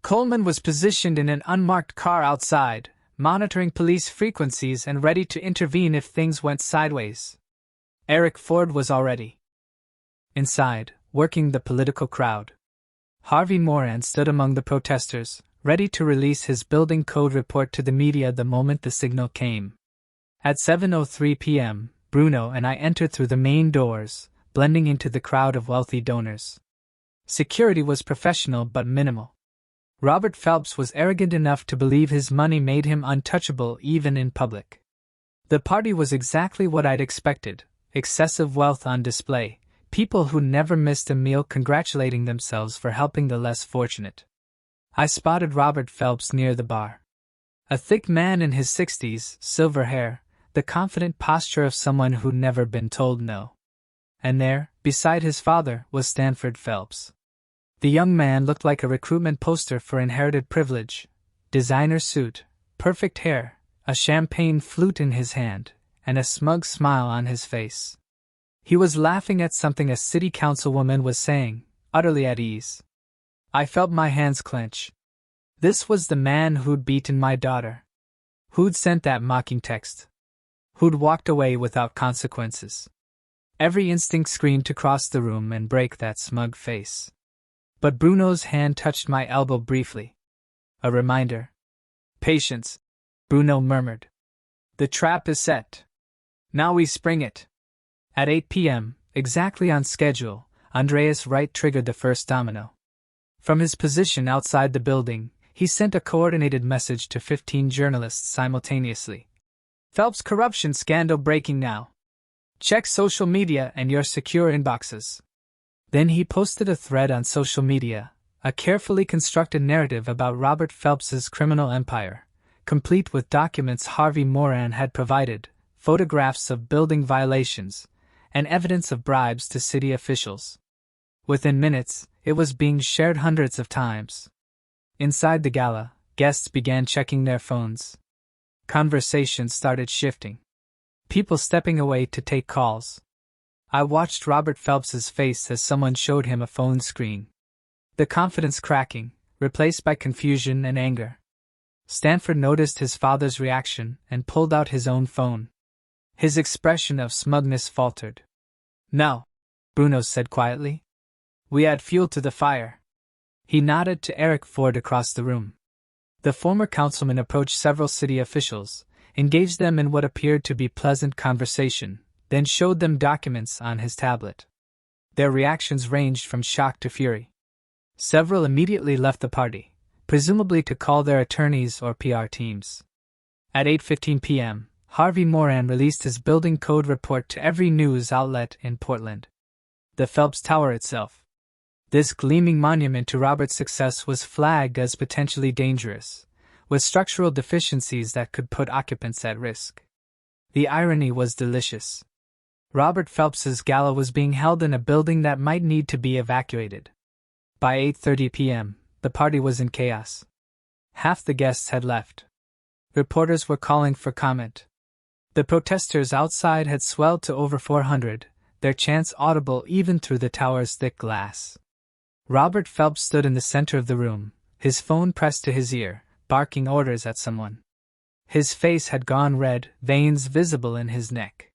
Coleman was positioned in an unmarked car outside, monitoring police frequencies and ready to intervene if things went sideways. Eric Ford was already inside, working the political crowd. Harvey Moran stood among the protesters, ready to release his building code report to the media the moment the signal came. At 7:03 p.m., Bruno and I entered through the main doors, blending into the crowd of wealthy donors. Security was professional but minimal. Robert Phelps was arrogant enough to believe his money made him untouchable even in public. The party was exactly what I'd expected: excessive wealth on display, people who never missed a meal congratulating themselves for helping the less fortunate. I spotted Robert Phelps near the bar. A thick man in his 60s, silver hair, the confident posture of someone who'd never been told no. And there, beside his father, was Stanford Phelps. The young man looked like a recruitment poster for inherited privilege: designer suit, perfect hair, a champagne flute in his hand, and a smug smile on his face. He was laughing at something a city councilwoman was saying, utterly at ease. I felt my hands clench. This was the man who'd beaten my daughter. Who'd sent that mocking text. Who'd walked away without consequences. Every instinct screamed to cross the room and break that smug face. But Bruno's hand touched my elbow briefly. A reminder. "Patience," Bruno murmured. "The trap is set. Now we spring it." At 8 p.m., exactly on schedule, Andreas Wright triggered the first domino. From his position outside the building, he sent a coordinated message to 15 journalists simultaneously. "Phelps corruption scandal breaking now. Check social media and your secure inboxes." Then he posted a thread on social media, a carefully constructed narrative about Robert Phelps's criminal empire, complete with documents Harvey Moran had provided, photographs of building violations, and evidence of bribes to city officials. Within minutes, it was being shared hundreds of times. Inside the gala, guests began checking their phones. Conversation started shifting. People stepping away to take calls. I watched Robert Phelps's face as someone showed him a phone screen. The confidence cracking, replaced by confusion and anger. Stanford noticed his father's reaction and pulled out his own phone. His expression of smugness faltered. "No," Bruno said quietly. "We add fuel to the fire." He nodded to Eric Ford across the room. The former councilman approached several city officials, engaged them in what appeared to be pleasant conversation, then showed them documents on his tablet. Their reactions ranged from shock to fury. Several immediately left the party, presumably to call their attorneys or PR teams. At 8:15 p.m., Harvey Moran released his building code report to every news outlet in Portland. The Phelps Tower itself. This gleaming monument to Robert's success was flagged as potentially dangerous, with structural deficiencies that could put occupants at risk. The irony was delicious. Robert Phelps's gala was being held in a building that might need to be evacuated. By 8:30 p.m., the party was in chaos. Half the guests had left. Reporters were calling for comment. The protesters outside had swelled to over 400, their chants audible even through the tower's thick glass. Robert Phelps stood in the center of the room, his phone pressed to his ear, barking orders at someone. His face had gone red, veins visible in his neck.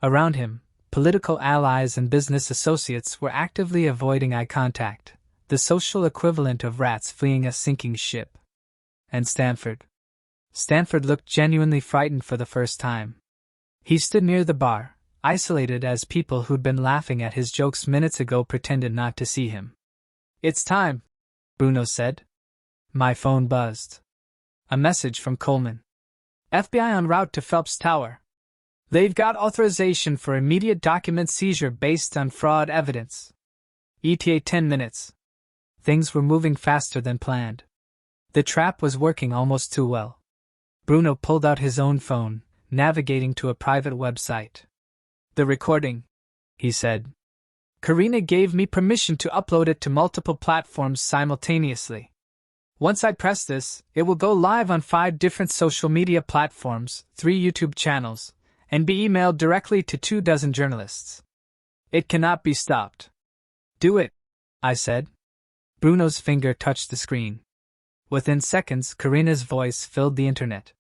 Around him, political allies and business associates were actively avoiding eye contact, the social equivalent of rats fleeing a sinking ship. And Stanford. Stanford looked genuinely frightened for the first time. He stood near the bar, isolated as people who'd been laughing at his jokes minutes ago pretended not to see him. "It's time," Bruno said. My phone buzzed. A message from Coleman. "FBI en route to Phelps Tower. They've got authorization for immediate document seizure based on fraud evidence. ETA 10 minutes. Things were moving faster than planned. The trap was working almost too well. Bruno pulled out his own phone, navigating to a private website. "The recording," he said. "Karina gave me permission to upload it to multiple platforms simultaneously. Once I press this, it will go live on 5 different social media platforms, 3 YouTube channels, and be emailed directly to 24 journalists. It cannot be stopped." "Do it," I said. Bruno's finger touched the screen. Within seconds, Karina's voice filled the internet.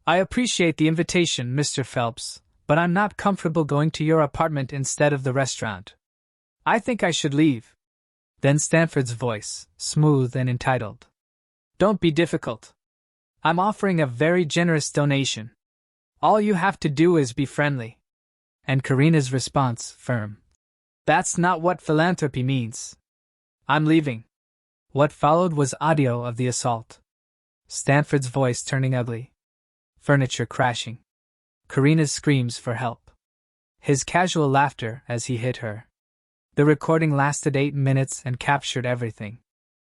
"I appreciate the invitation, Mr. Phelps, but I'm not comfortable going to your apartment instead of the restaurant. I think I should leave." Then Stanford's voice, smooth and entitled. "Don't be difficult. I'm offering a very generous donation. All you have to do is be friendly." And Karina's response, firm. "That's not what philanthropy means. I'm leaving." What followed was audio of the assault. Stanford's voice turning ugly. Furniture crashing. Karina's screams for help. His casual laughter as he hit her. The recording lasted 8 minutes and captured everything.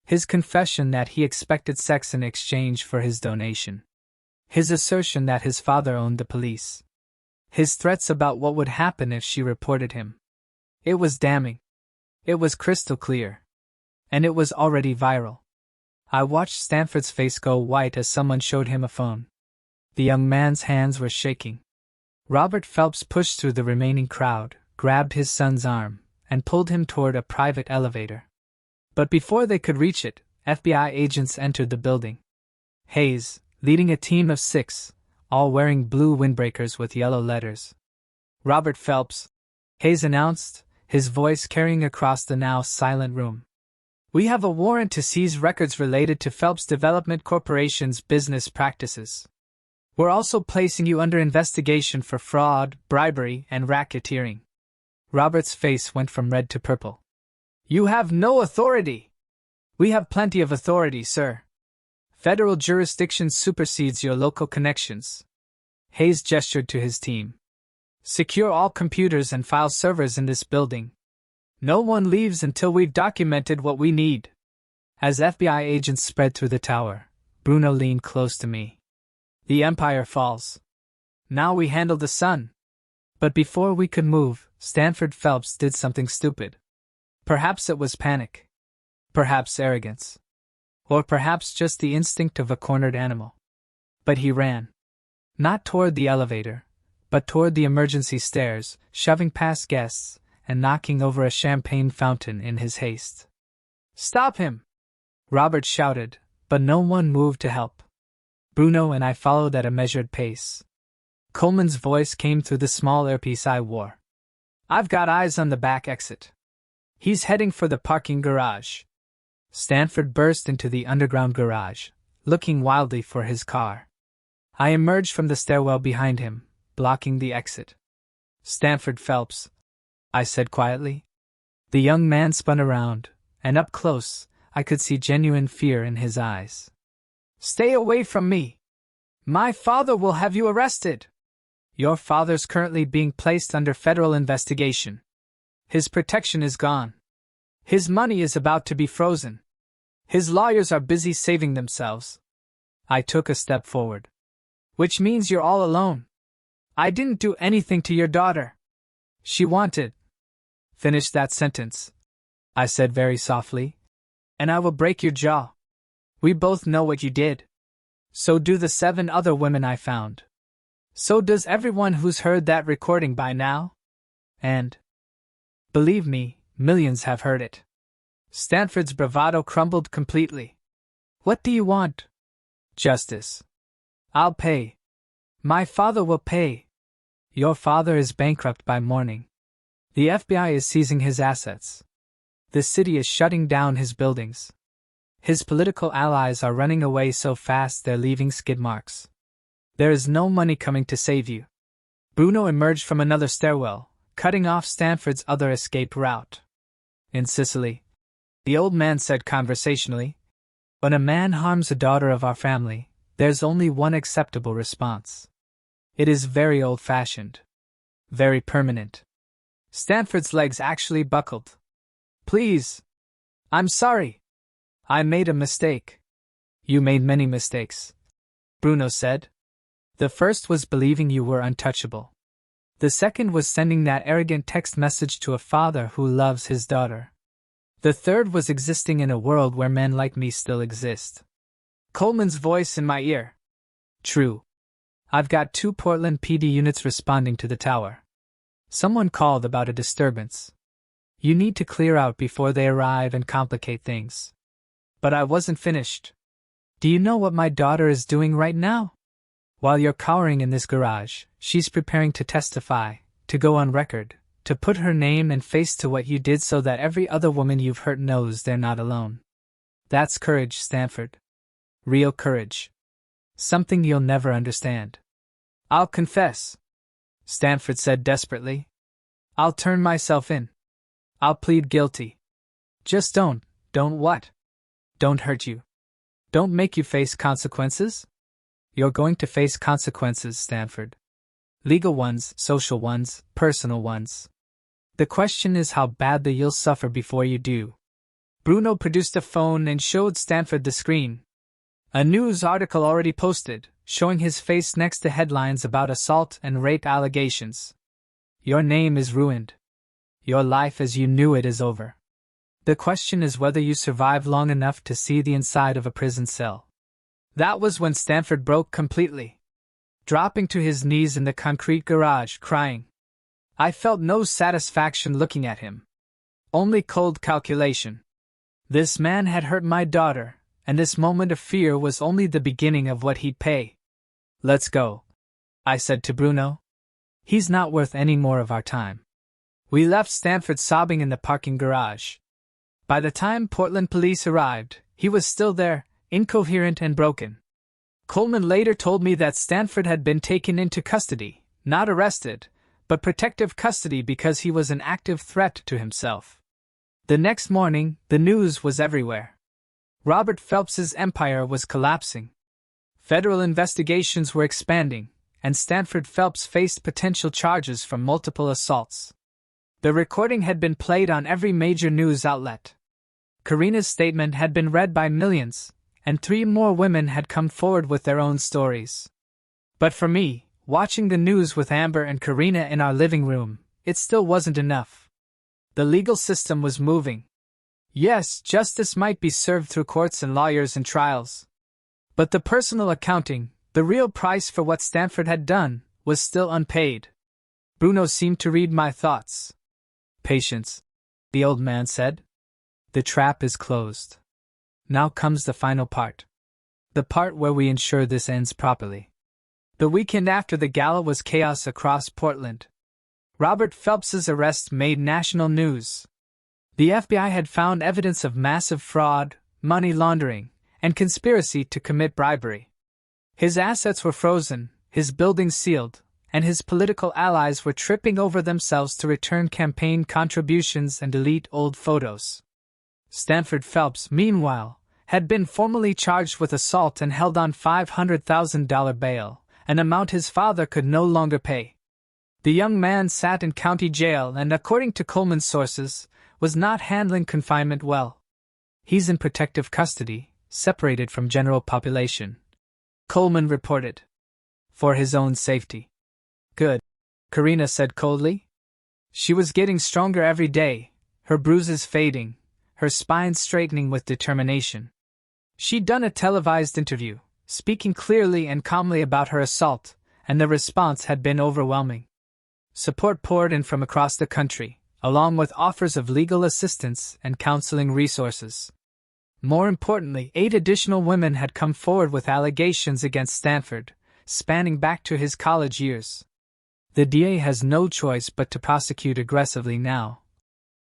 His confession that he expected sex in exchange for his donation. His assertion that his father owned the police. His threats about what would happen if she reported him. It was damning. It was crystal clear. And it was already viral. I watched Stanford's face go white as someone showed him a phone. The young man's hands were shaking. Robert Phelps pushed through the remaining crowd, grabbed his son's arm, and pulled him toward a private elevator. But before they could reach it, FBI agents entered the building. Hayes, leading a team of 6, all wearing blue windbreakers with yellow letters. "Robert Phelps," Hayes announced, his voice carrying across the now silent room. "We have a warrant to seize records related to Phelps Development Corporation's business practices. We're also placing you under investigation for fraud, bribery, and racketeering." Robert's face went from red to purple. "You have no authority." "We have plenty of authority, sir. Federal jurisdiction supersedes your local connections." Hayes gestured to his team. "Secure all computers and file servers in this building. No one leaves until we've documented what we need." As FBI agents spread through the tower, Bruno leaned close to me. "The empire falls. Now we handle the sun." But before we could move, Stanford Phelps did something stupid. Perhaps it was panic. Perhaps arrogance. Or perhaps just the instinct of a cornered animal. But he ran. Not toward the elevator, but toward the emergency stairs, shoving past guests, and knocking over a champagne fountain in his haste. "Stop him!" Robert shouted, but no one moved to help. Bruno and I followed at a measured pace. Coleman's voice came through the small earpiece I wore. "I've got eyes on the back exit. He's heading for the parking garage." Stanford burst into the underground garage, looking wildly for his car. I emerged from the stairwell behind him, blocking the exit. "Stanford Phelps," I said quietly. The young man spun around, and up close, I could see genuine fear in his eyes. "Stay away from me! My father will have you arrested! Your father's currently being placed under federal investigation." His protection is gone. His money is about to be frozen. His lawyers are busy saving themselves. I took a step forward. Which means you're all alone. I didn't do anything to your daughter. She wanted. Finish that sentence, I said very softly, and I will break your jaw. We both know what you did. So do the 7 other women I found. So does everyone who's heard that recording by now. And, believe me, millions have heard it. Stanford's bravado crumbled completely. What do you want? Justice. I'll pay. My father will pay. Your father is bankrupt by morning. The FBI is seizing his assets. The city is shutting down his buildings. His political allies are running away so fast they're leaving skid marks. There is no money coming to save you. Bruno emerged from another stairwell, cutting off Stanford's other escape route. In Sicily, the old man said conversationally, when a man harms a daughter of our family, there's only one acceptable response. It is very old-fashioned. Very permanent. Stanford's legs actually buckled. Please. I'm sorry. I made a mistake. You made many mistakes, Bruno said. The first was believing you were untouchable. The second was sending that arrogant text message to a father who loves his daughter. The third was existing in a world where men like me still exist. Coleman's voice in my ear. True. I've got 2 Portland PD units responding to the tower. Someone called about a disturbance. You need to clear out before they arrive and complicate things. But I wasn't finished. Do you know what my daughter is doing right now? While you're cowering in this garage, she's preparing to testify, to go on record, to put her name and face to what you did so that every other woman you've hurt knows they're not alone. That's courage, Stanford. Real courage. Something you'll never understand. I'll confess, Stanford said desperately. I'll turn myself in. I'll plead guilty. Just don't what? Don't hurt you. Don't make you face consequences? You're going to face consequences, Stanford. Legal ones, social ones, personal ones. The question is how badly you'll suffer before you do. Bruno produced a phone and showed Stanford the screen. A news article already posted, showing his face next to headlines about assault and rape allegations. Your name is ruined. Your life as you knew it is over. The question is whether you survive long enough to see the inside of a prison cell. That was when Stanford broke completely, dropping to his knees in the concrete garage, crying. I felt no satisfaction looking at him. Only cold calculation. This man had hurt my daughter, and this moment of fear was only the beginning of what he'd pay. Let's go, I said to Bruno. He's not worth any more of our time. We left Stanford sobbing in the parking garage. By the time Portland police arrived, he was still there, incoherent and broken. Coleman later told me that Stanford had been taken into custody, not arrested, but protective custody because he was an active threat to himself. The next morning, the news was everywhere. Robert Phelps's empire was collapsing. Federal investigations were expanding, and Stanford Phelps faced potential charges from multiple assaults. The recording had been played on every major news outlet. Karina's statement had been read by millions, and 3 more women had come forward with their own stories. But for me, watching the news with Amber and Karina in our living room, it still wasn't enough. The legal system was moving. Yes, justice might be served through courts and lawyers and trials. But the personal accounting, the real price for what Stanford had done, was still unpaid. Bruno seemed to read my thoughts. Patience, the old man said. The trap is closed. Now comes the final part. The part where we ensure this ends properly. The weekend after the gala was chaos across Portland. Robert Phelps's arrest made national news. The FBI had found evidence of massive fraud, money laundering, and conspiracy to commit bribery. His assets were frozen, his buildings sealed, and his political allies were tripping over themselves to return campaign contributions and delete old photos. Stanford Phelps, meanwhile, had been formally charged with assault and held on $500,000 bail, an amount his father could no longer pay. The young man sat in county jail and, according to Coleman's sources, was not handling confinement well. He's in protective custody, separated from general population, Coleman reported. For his own safety. Good, Karina said coldly. She was getting stronger every day, her bruises fading, her spine straightening with determination. She'd done a televised interview, speaking clearly and calmly about her assault, and the response had been overwhelming. Support poured in from across the country, along with offers of legal assistance and counseling resources. More importantly, 8 additional women had come forward with allegations against Stanford, spanning back to his college years. The DA has no choice but to prosecute aggressively now,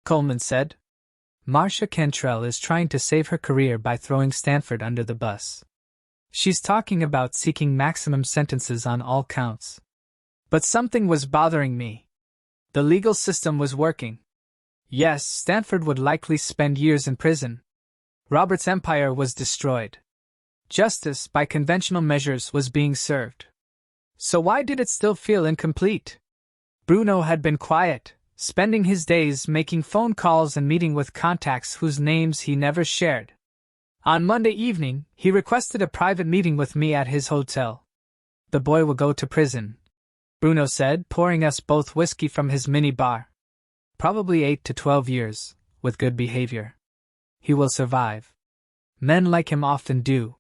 Coleman said. Marcia Cantrell is trying to save her career by throwing Stanford under the bus. She's talking about seeking maximum sentences on all counts. But something was bothering me. The legal system was working. Yes, Stanford would likely spend years in prison. Robert's empire was destroyed. Justice, by conventional measures, was being served. So why did it still feel incomplete? Bruno had been quiet, spending his days making phone calls and meeting with contacts whose names he never shared. On Monday evening, he requested a private meeting with me at his hotel. The boy will go to prison, Bruno said, pouring us both whiskey from his mini bar. Probably 8 to 12 years, with good behavior. He will survive. Men like him often do.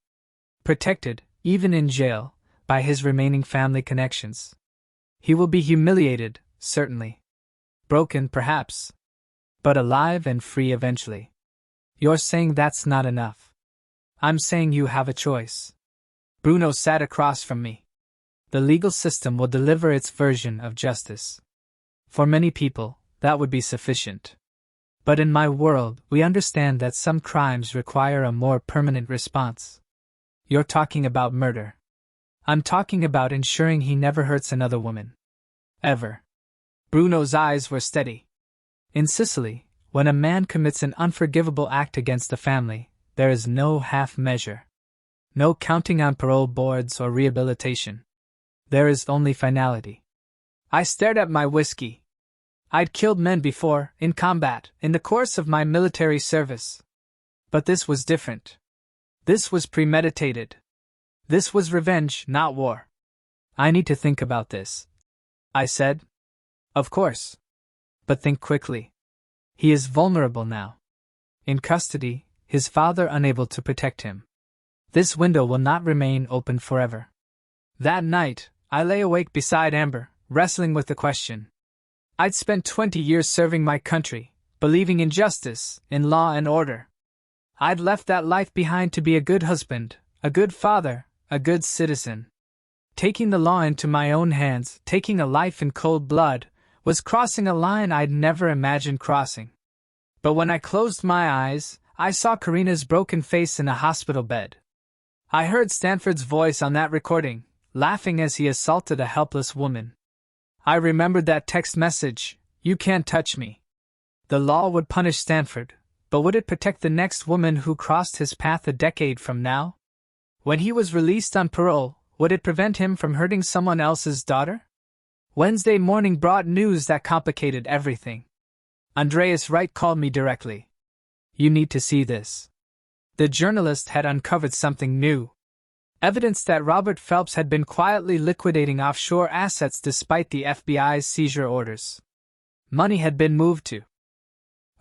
Protected, even in jail, by his remaining family connections. He will be humiliated, certainly. Broken, perhaps. But alive and free eventually. You're saying that's not enough. I'm saying you have a choice. Bruno sat across from me. The legal system will deliver its version of justice. For many people, that would be sufficient. But in my world, we understand that some crimes require a more permanent response. You're talking about murder. I'm talking about ensuring he never hurts another woman. Ever. Bruno's eyes were steady. In Sicily, when a man commits an unforgivable act against a family, there is no half measure. No counting on parole boards or rehabilitation. There is only finality. I stared at my whiskey. I'd killed men before, in combat, in the course of my military service. But this was different. This was premeditated. This was revenge, not war. I need to think about this, I said. Of course. But think quickly. He is vulnerable now. In custody, his father unable to protect him. This window will not remain open forever. That night, I lay awake beside Amber, wrestling with the question. I'd spent 20 years serving my country, believing in justice, in law and order. I'd left that life behind to be a good husband, a good father, a good citizen. Taking the law into my own hands, taking a life in cold blood, was crossing a line I'd never imagined crossing. But when I closed my eyes, I saw Karina's broken face in a hospital bed. I heard Stanford's voice on that recording, laughing as he assaulted a helpless woman. I remembered that text message, "You can't touch me." The law would punish Stanford, but would it protect the next woman who crossed his path a decade from now? When he was released on parole, would it prevent him from hurting someone else's daughter? Wednesday morning brought news that complicated everything. Andreas Wright called me directly. You need to see this. The journalist had uncovered something new. Evidence that Robert Phelps had been quietly liquidating offshore assets despite the FBI's seizure orders. Money had been moved to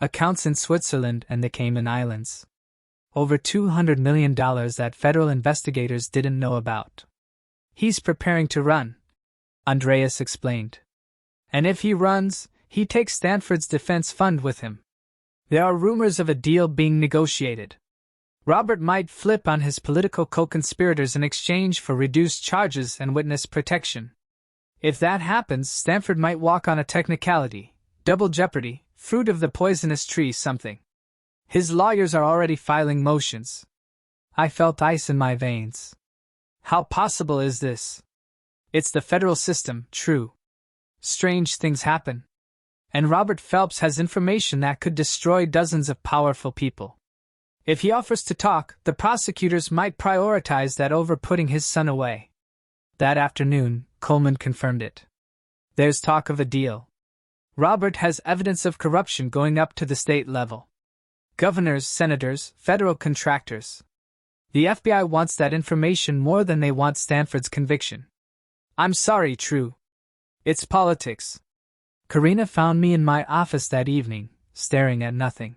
accounts in Switzerland and the Cayman Islands. Over $200 million that federal investigators didn't know about. He's preparing to run, Andreas explained. And if he runs, he takes Stanford's defense fund with him. There are rumors of a deal being negotiated. Robert might flip on his political co-conspirators in exchange for reduced charges and witness protection. If that happens, Stanford might walk on a technicality, double jeopardy, fruit of the poisonous tree something. His lawyers are already filing motions. I felt ice in my veins. How possible is this? It's the federal system, true. Strange things happen. And Robert Phelps has information that could destroy dozens of powerful people. If he offers to talk, the prosecutors might prioritize that over putting his son away. That afternoon, Coleman confirmed it. There's talk of a deal. Robert has evidence of corruption going up to the state level. Governors, senators, federal contractors. The FBI wants that information more than they want Stanford's conviction. I'm sorry, True. It's politics. Karina found me in my office that evening, staring at nothing.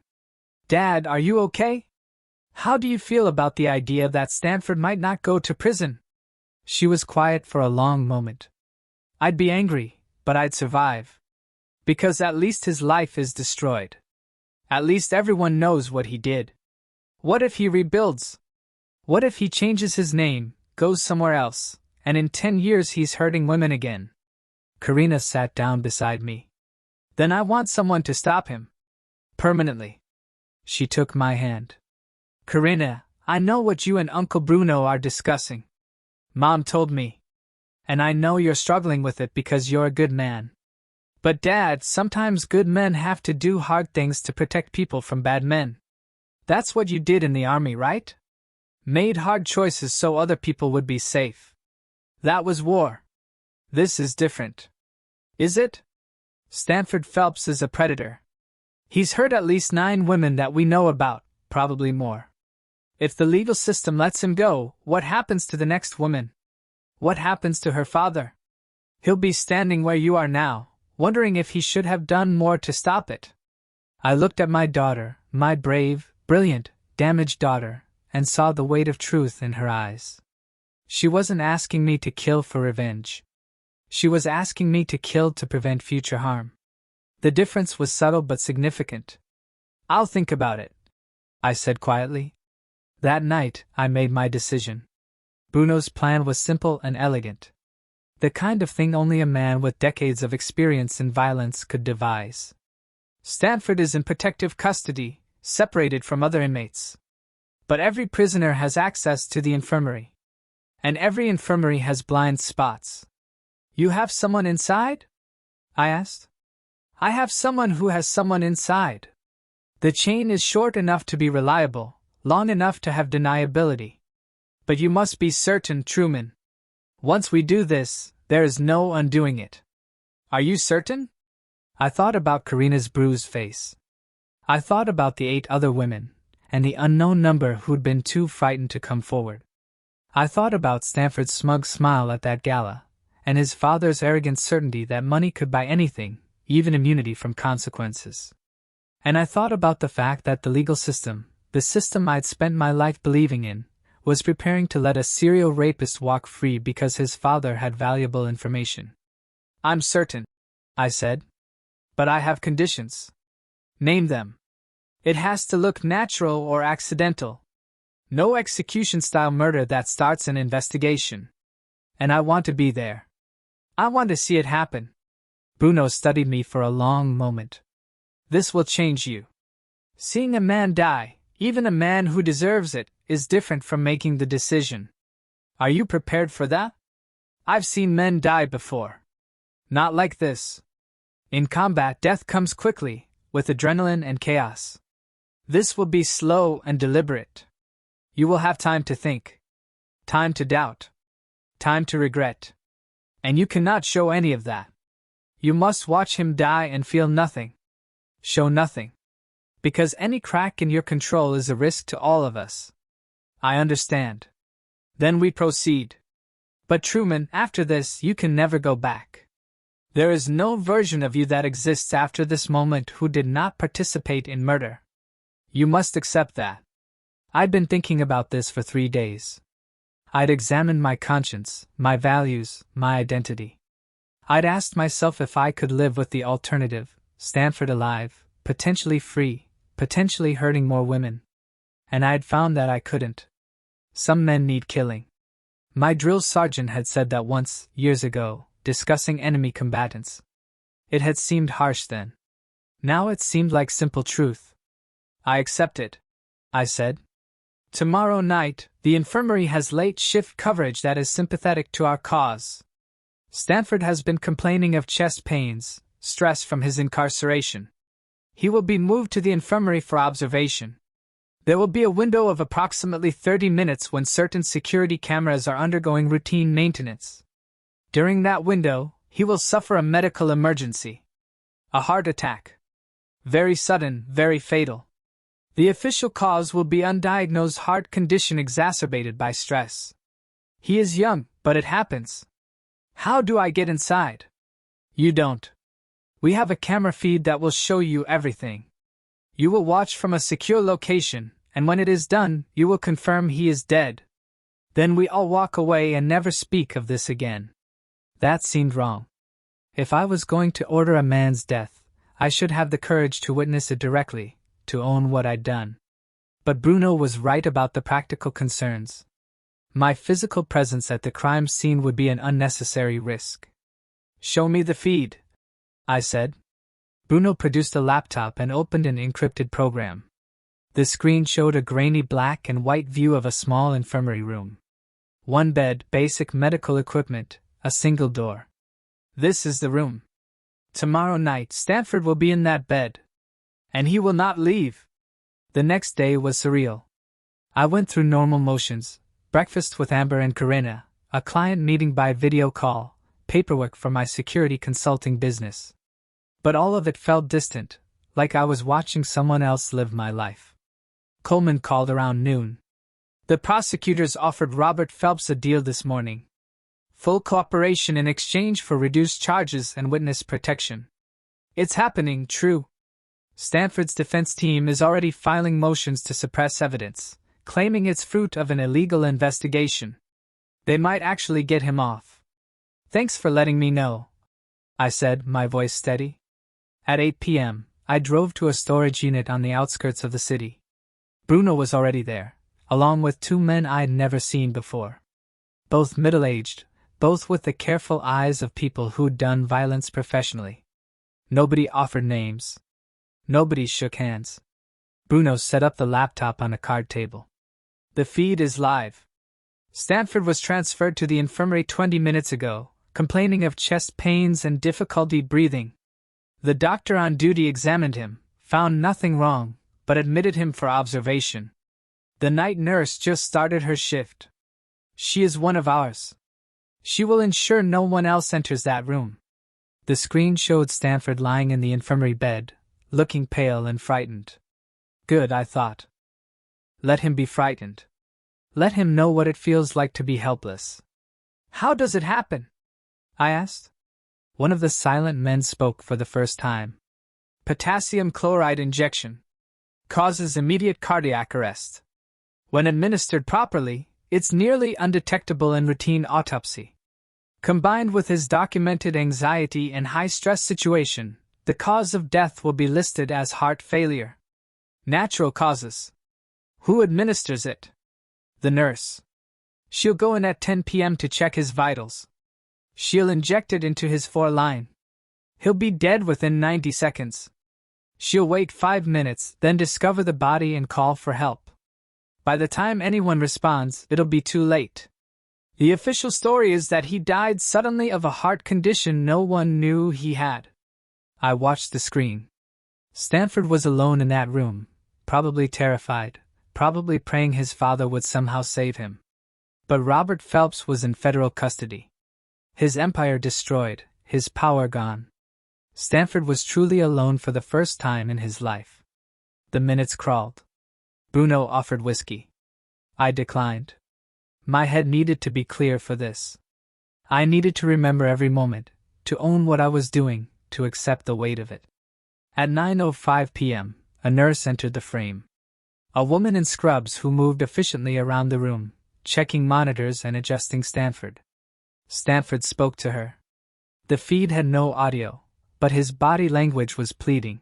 Dad, are you okay? How do you feel about the idea that Stanford might not go to prison? She was quiet for a long moment. I'd be angry, but I'd survive. Because at least his life is destroyed. At least everyone knows what he did. What if he rebuilds? What if he changes his name, goes somewhere else, and in 10 years he's hurting women again? Karina sat down beside me. Then I want someone to stop him. Permanently. She took my hand. Karina, I know what you and Uncle Bruno are discussing. Mom told me. And I know you're struggling with it because you're a good man. But Dad, sometimes good men have to do hard things to protect people from bad men. That's what you did in the army, right? Made hard choices so other people would be safe. That was war. This is different. Is it? Stanford Phelps is a predator. He's hurt at least 9 women that we know about, probably more. If the legal system lets him go, what happens to the next woman? What happens to her father? He'll be standing where you are now, wondering if he should have done more to stop it. I looked at my daughter, my brave, brilliant, damaged daughter, and saw the weight of truth in her eyes. She wasn't asking me to kill for revenge. She was asking me to kill to prevent future harm. The difference was subtle but significant. I'll think about it, I said quietly. That night, I made my decision. Bruno's plan was simple and elegant. The kind of thing only a man with decades of experience in violence could devise. Stanford is in protective custody, separated from other inmates. But every prisoner has access to the infirmary. And every infirmary has blind spots. You have someone inside? I asked. I have someone who has someone inside. The chain is short enough to be reliable, long enough to have deniability. But you must be certain, Truman. Once we do this, there is no undoing it. Are you certain? I thought about Karina's bruised face. I thought about the 8 other women, and the unknown number who'd been too frightened to come forward. I thought about Stanford's smug smile at that gala, and his father's arrogant certainty that money could buy anything, even immunity from consequences. And I thought about the fact that the legal system, the system I'd spent my life believing in, was preparing to let a serial rapist walk free because his father had valuable information. I'm certain, I said. But I have conditions. Name them. It has to look natural or accidental. No execution-style murder that starts an investigation. And I want to be there. I want to see it happen. Bruno studied me for a long moment. This will change you. Seeing a man die, even a man who deserves it, is different from making the decision. Are you prepared for that? I've seen men die before. Not like this. In combat, death comes quickly, with adrenaline and chaos. This will be slow and deliberate. You will have time to think. Time to doubt. Time to regret. And you cannot show any of that. You must watch him die and feel nothing. Show nothing. Because any crack in your control is a risk to all of us. I understand. Then we proceed. But Truman, after this, you can never go back. There is no version of you that exists after this moment who did not participate in murder. You must accept that. I'd been thinking about this for 3 days. I'd examined my conscience, my values, my identity. I'd asked myself if I could live with the alternative, Stanford alive, potentially free, potentially hurting more women. And I had found that I couldn't. Some men need killing. My drill sergeant had said that once, years ago, discussing enemy combatants. It had seemed harsh then. Now it seemed like simple truth. I accept it, I said. Tomorrow night, the infirmary has late shift coverage that is sympathetic to our cause. Stanford has been complaining of chest pains, stress from his incarceration. He will be moved to the infirmary for observation. There will be a window of approximately 30 minutes when certain security cameras are undergoing routine maintenance. During that window, He will suffer a medical emergency. A heart attack. Very sudden, very fatal. The official cause will be undiagnosed heart condition exacerbated by stress. He is young, but it happens. How do I get inside? You don't. We have a camera feed that will show you everything. You will watch from a secure location, and when it is done, you will confirm he is dead. Then we all walk away and never speak of this again. That seemed wrong. If I was going to order a man's death, I should have the courage to witness it directly, to own what I'd done. But Bruno was right about the practical concerns. My physical presence at the crime scene would be an unnecessary risk. Show me the feed, I said. Bruno produced a laptop and opened an encrypted program. The screen showed a grainy black and white view of a small infirmary room. One bed, basic medical equipment, a single door. This is the room. Tomorrow night, Stanford will be in that bed. And he will not leave. The next day was surreal. I went through normal motions, breakfast with Amber and Karina, a client meeting by video call, paperwork for my security consulting business. But all of it felt distant, like I was watching someone else live my life. Coleman called around noon. The prosecutors offered Robert Phelps a deal this morning. Full cooperation in exchange for reduced charges and witness protection. It's happening, true. Stanford's defense team is already filing motions to suppress evidence, claiming it's fruit of an illegal investigation. They might actually get him off. Thanks for letting me know, I said, my voice steady. At 8 p.m., I drove to a storage unit on the outskirts of the city. Bruno was already there, along with two men I'd never seen before. Both middle-aged, both with the careful eyes of people who'd done violence professionally. Nobody offered names. Nobody shook hands. Bruno set up the laptop on a card table. The feed is live. Stanford was transferred to the infirmary 20 minutes ago, complaining of chest pains and difficulty breathing. The doctor on duty examined him, found nothing wrong, but admitted him for observation. The night nurse just started her shift. She is one of ours. She will ensure no one else enters that room. The screen showed Stanford lying in the infirmary bed, looking pale and frightened. Good, I thought. Let him be frightened. Let him know what it feels like to be helpless. How does it happen? I asked. One of the silent men spoke for the first time. Potassium chloride injection. Causes immediate cardiac arrest. When administered properly, it's nearly undetectable in routine autopsy. Combined with his documented anxiety and high-stress situation, the cause of death will be listed as heart failure. Natural causes. Who administers it? The nurse. She'll go in at 10 p.m. to check his vitals. She'll inject it into his foreline. He'll be dead within 90 seconds. She'll wait 5 minutes, then discover the body and call for help. By the time anyone responds, it'll be too late. The official story is that he died suddenly of a heart condition no one knew he had. I watched the screen. Stanford was alone in that room, probably terrified, probably praying his father would somehow save him. But Robert Phelps was in federal custody. His empire destroyed, his power gone. Stanford was truly alone for the first time in his life. The minutes crawled. Bruno offered whiskey. I declined. My head needed to be clear for this. I needed to remember every moment, to own what I was doing, to accept the weight of it. At 9:05 p.m., a nurse entered the frame. A woman in scrubs who moved efficiently around the room, checking monitors and adjusting Stanford. Stanford spoke to her. The feed had no audio, but his body language was pleading.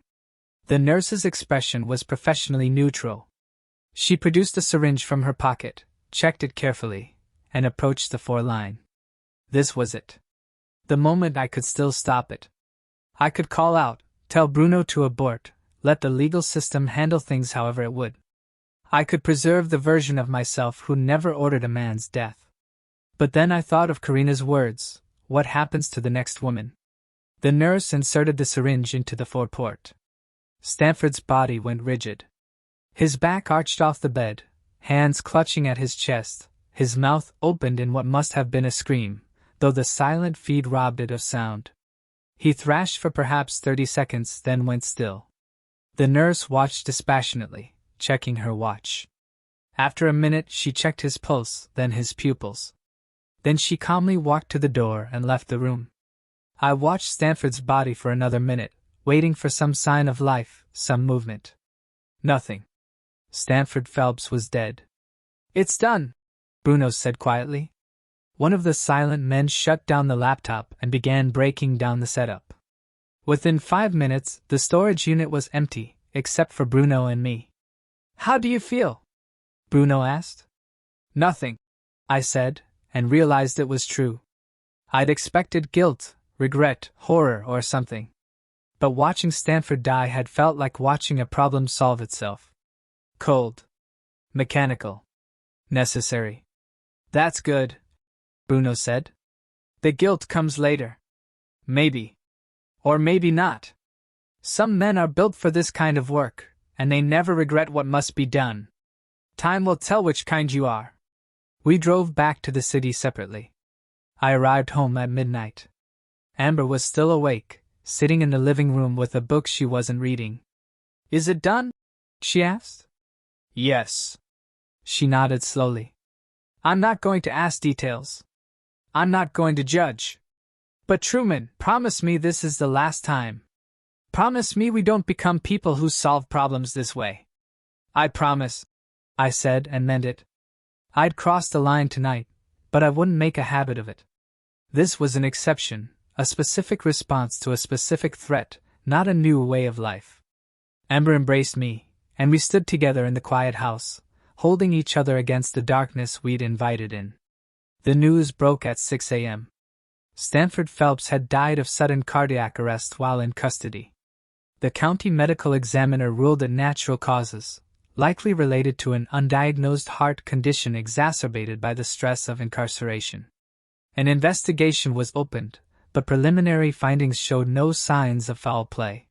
The nurse's expression was professionally neutral. She produced a syringe from her pocket, checked it carefully, and approached the foreline. This was it. The moment I could still stop it. I could call out, tell Bruno to abort, let the legal system handle things however it would. I could preserve the version of myself who never ordered a man's death. But then I thought of Karina's words, what happens to the next woman? The nurse inserted the syringe into the foreport. Stanford's body went rigid. His back arched off the bed, hands clutching at his chest, his mouth opened in what must have been a scream, though the silent feed robbed it of sound. He thrashed for perhaps 30 seconds, then went still. The nurse watched dispassionately, checking her watch. After a minute she checked his pulse, then his pupils. Then she calmly walked to the door and left the room. I watched Stanford's body for another minute, waiting for some sign of life, some movement. Nothing. Stanford Phelps was dead. "It's done," Bruno said quietly. One of the silent men shut down the laptop and began breaking down the setup. Within 5 minutes, the storage unit was empty, except for Bruno and me. "How do you feel?" Bruno asked. "Nothing," I said, and realized it was true. I'd expected guilt, regret, horror, or something. But watching Stanford die had felt like watching a problem solve itself. Cold. Mechanical. Necessary. "That's good," Bruno said. "The guilt comes later. Maybe. Or maybe not. Some men are built for this kind of work, and they never regret what must be done. Time will tell which kind you are." We drove back to the city separately. I arrived home at midnight. Amber was still awake, sitting in the living room with a book she wasn't reading. "Is it done?" she asked. "Yes." She nodded slowly. "I'm not going to ask details. I'm not going to judge. But Truman, promise me this is the last time. Promise me we don't become people who solve problems this way." "I promise," I said, and meant it. I'd crossed the line tonight, but I wouldn't make a habit of it. This was an exception, a specific response to a specific threat, not a new way of life. Amber embraced me, and we stood together in the quiet house, holding each other against the darkness we'd invited in. The news broke at 6 a.m. Stanford Phelps had died of sudden cardiac arrest while in custody. The county medical examiner ruled it natural causes, likely related to an undiagnosed heart condition exacerbated by the stress of incarceration. An investigation was opened, but preliminary findings showed no signs of foul play.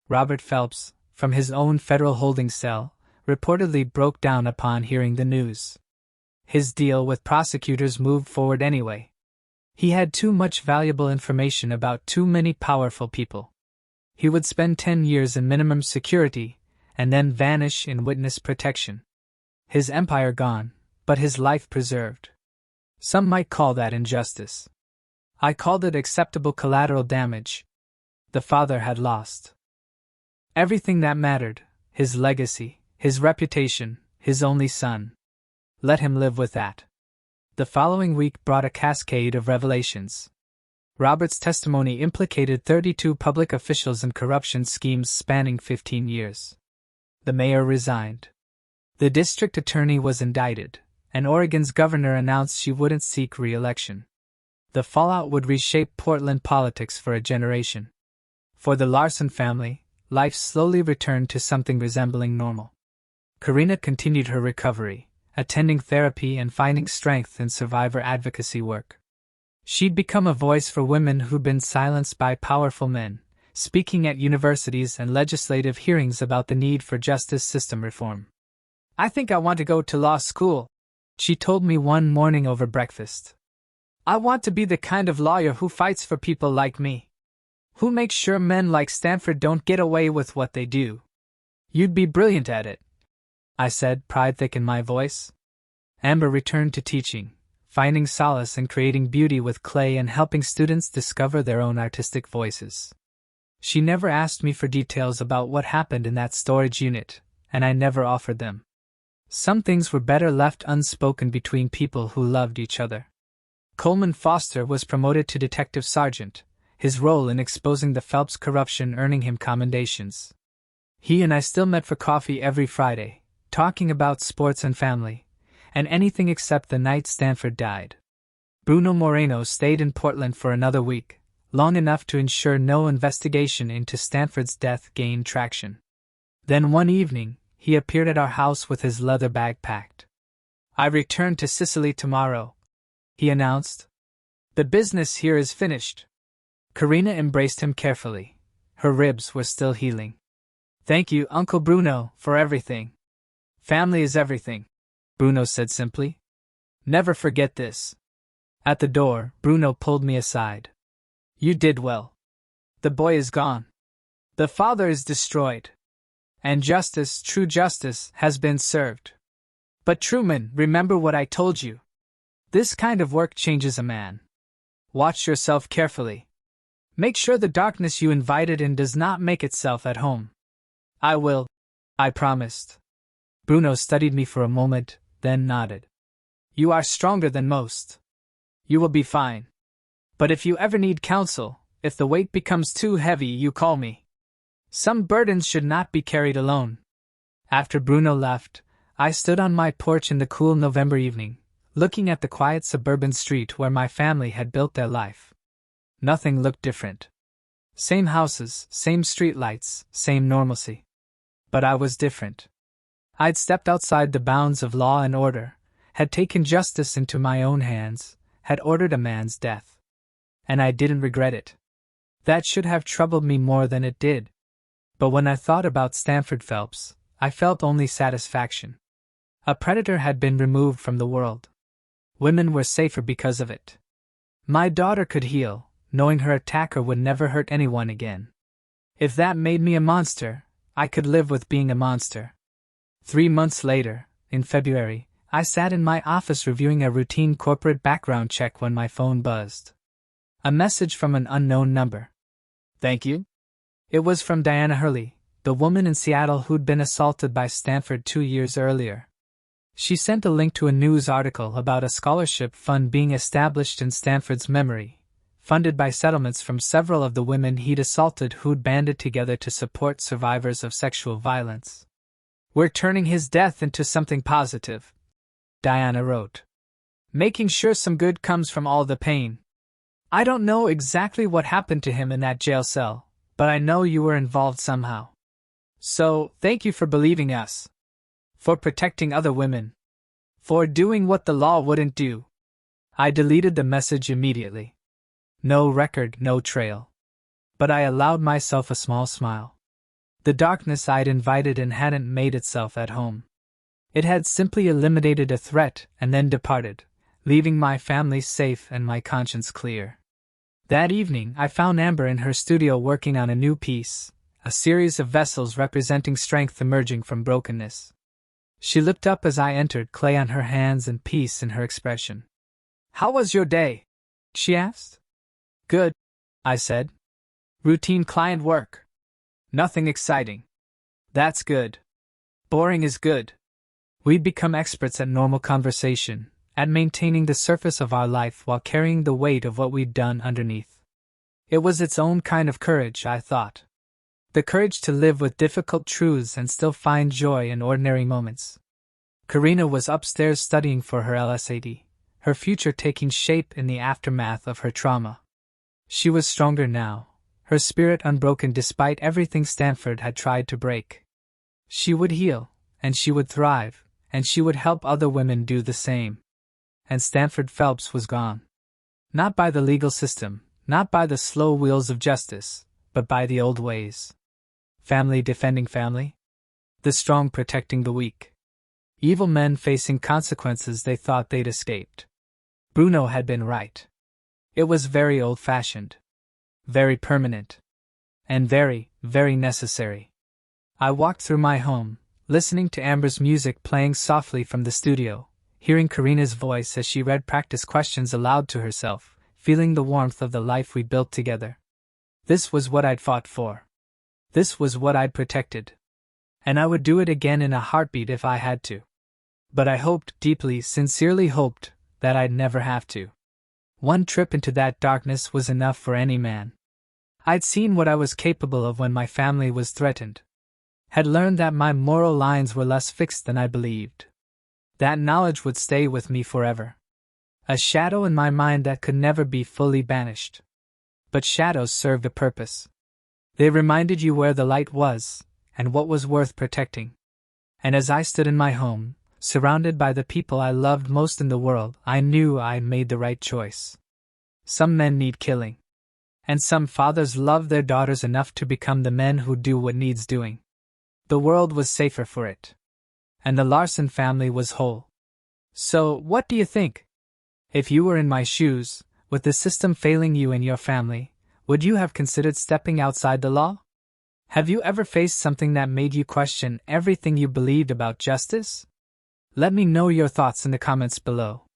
Robert Phelps, from his own federal holding cell, reportedly broke down upon hearing the news. His deal with prosecutors moved forward anyway. He had too much valuable information about too many powerful people. He would spend 10 years in minimum security, and then vanish in witness protection. His empire gone, but his life preserved. Some might call that injustice. I called it acceptable collateral damage. The father had lost everything that mattered, his legacy, his reputation, his only son. Let him live with that. The following week brought a cascade of revelations. Robert's testimony implicated 32 public officials in corruption schemes spanning 15 years. The mayor resigned. The district attorney was indicted, and Oregon's governor announced she wouldn't seek re-election. The fallout would reshape Portland politics for a generation. For the Larson family, life slowly returned to something resembling normal. Karina continued her recovery, attending therapy and finding strength in survivor advocacy work. She'd become a voice for women who'd been silenced by powerful men, speaking at universities and legislative hearings about the need for justice system reform. "I think I want to go to law school," she told me one morning over breakfast. "I want to be the kind of lawyer who fights for people like me. Who makes sure men like Stanford don't get away with what they do." "You'd be brilliant at it," I said, pride thick in my voice. Amber returned to teaching, finding solace in creating beauty with clay and helping students discover their own artistic voices. She never asked me for details about what happened in that storage unit, and I never offered them. Some things were better left unspoken between people who loved each other. Coleman Foster was promoted to detective sergeant, his role in exposing the Phelps corruption earning him commendations. He and I still met for coffee every Friday, talking about sports and family, and anything except the night Stanford died. Bruno Moreno stayed in Portland for another week, long enough to ensure no investigation into Stanford's death gained traction. Then one evening, he appeared at our house with his leather bag packed. "I return to Sicily tomorrow," he announced. "The business here is finished." Karina embraced him carefully. Her ribs were still healing. "Thank you, Uncle Bruno, for everything." "Family is everything," Bruno said simply. "Never forget this." At the door, Bruno pulled me aside. You did well. The boy is gone. The father is destroyed. And justice, true justice, has been served. But Truman, remember what I told you. This kind of work changes a man. Watch yourself carefully. Make sure the darkness you invited in does not make itself at home. I will, I promised. Bruno studied me for a moment, then nodded. You are stronger than most. You will be fine. But if you ever need counsel, if the weight becomes too heavy, you call me. Some burdens should not be carried alone. After Bruno left, I stood on my porch in the cool November evening, looking at the quiet suburban street where my family had built their life. Nothing looked different. Same houses, same streetlights, same normalcy. But I was different. I'd stepped outside the bounds of law and order, had taken justice into my own hands, had ordered a man's death. And I didn't regret it. That should have troubled me more than it did. But when I thought about Stanford Phelps, I felt only satisfaction. A predator had been removed from the world. Women were safer because of it. My daughter could heal, knowing her attacker would never hurt anyone again. If that made me a monster, I could live with being a monster. 3 months later, in February, I sat in my office reviewing a routine corporate background check when my phone buzzed. A message from an unknown number. Thank you. It was from Diana Hurley, the woman in Seattle who'd been assaulted by Stanford 2 years earlier. She sent a link to a news article about a scholarship fund being established in Stanford's memory, funded by settlements from several of the women he'd assaulted who'd banded together to support survivors of sexual violence. We're turning his death into something positive, Diana wrote. Making sure some good comes from all the pain. I don't know exactly what happened to him in that jail cell, but I know you were involved somehow. So, thank you for believing us. For protecting other women. For doing what the law wouldn't do. I deleted the message immediately. No record, no trail. But I allowed myself a small smile. The darkness I'd invited in hadn't made itself at home. It had simply eliminated a threat and then departed, leaving my family safe and my conscience clear. That evening, I found Amber in her studio working on a new piece, a series of vessels representing strength emerging from brokenness. She looked up as I entered, clay on her hands and peace in her expression. How was your day? She asked. Good, I said. Routine client work. Nothing exciting. That's good. Boring is good. We'd become experts at normal conversation, at maintaining the surface of our life while carrying the weight of what we'd done underneath. It was its own kind of courage, I thought. The courage to live with difficult truths and still find joy in ordinary moments. Karina was upstairs studying for her LSAT, her future taking shape in the aftermath of her trauma. She was stronger now, her spirit unbroken despite everything Stanford had tried to break. She would heal, and she would thrive, and she would help other women do the same. And Stanford Phelps was gone. Not by the legal system, not by the slow wheels of justice, but by the old ways. Family defending family? The strong protecting the weak. Evil men facing consequences they thought they'd escaped. Bruno had been right. It was very old-fashioned. Very permanent. And very, very necessary. I walked through my home, listening to Amber's music playing softly from the studio, hearing Karina's voice as she read practice questions aloud to herself, feeling the warmth of the life we built together. This was what I'd fought for. This was what I'd protected. And I would do it again in a heartbeat if I had to. But I hoped, deeply, sincerely hoped, that I'd never have to. One trip into that darkness was enough for any man. I'd seen what I was capable of when my family was threatened. Had learned that my moral lines were less fixed than I believed. That knowledge would stay with me forever. A shadow in my mind that could never be fully banished. But shadows served a purpose. They reminded you where the light was, and what was worth protecting. And as I stood in my home, surrounded by the people I loved most in the world, I knew I'd made the right choice. Some men need killing. And some fathers love their daughters enough to become the men who do what needs doing. The world was safer for it. And the Larson family was whole. So, what do you think? If you were in my shoes, with the system failing you and your family, would you have considered stepping outside the law? Have you ever faced something that made you question everything you believed about justice? Let me know your thoughts in the comments below.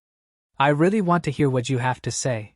I really want to hear what you have to say.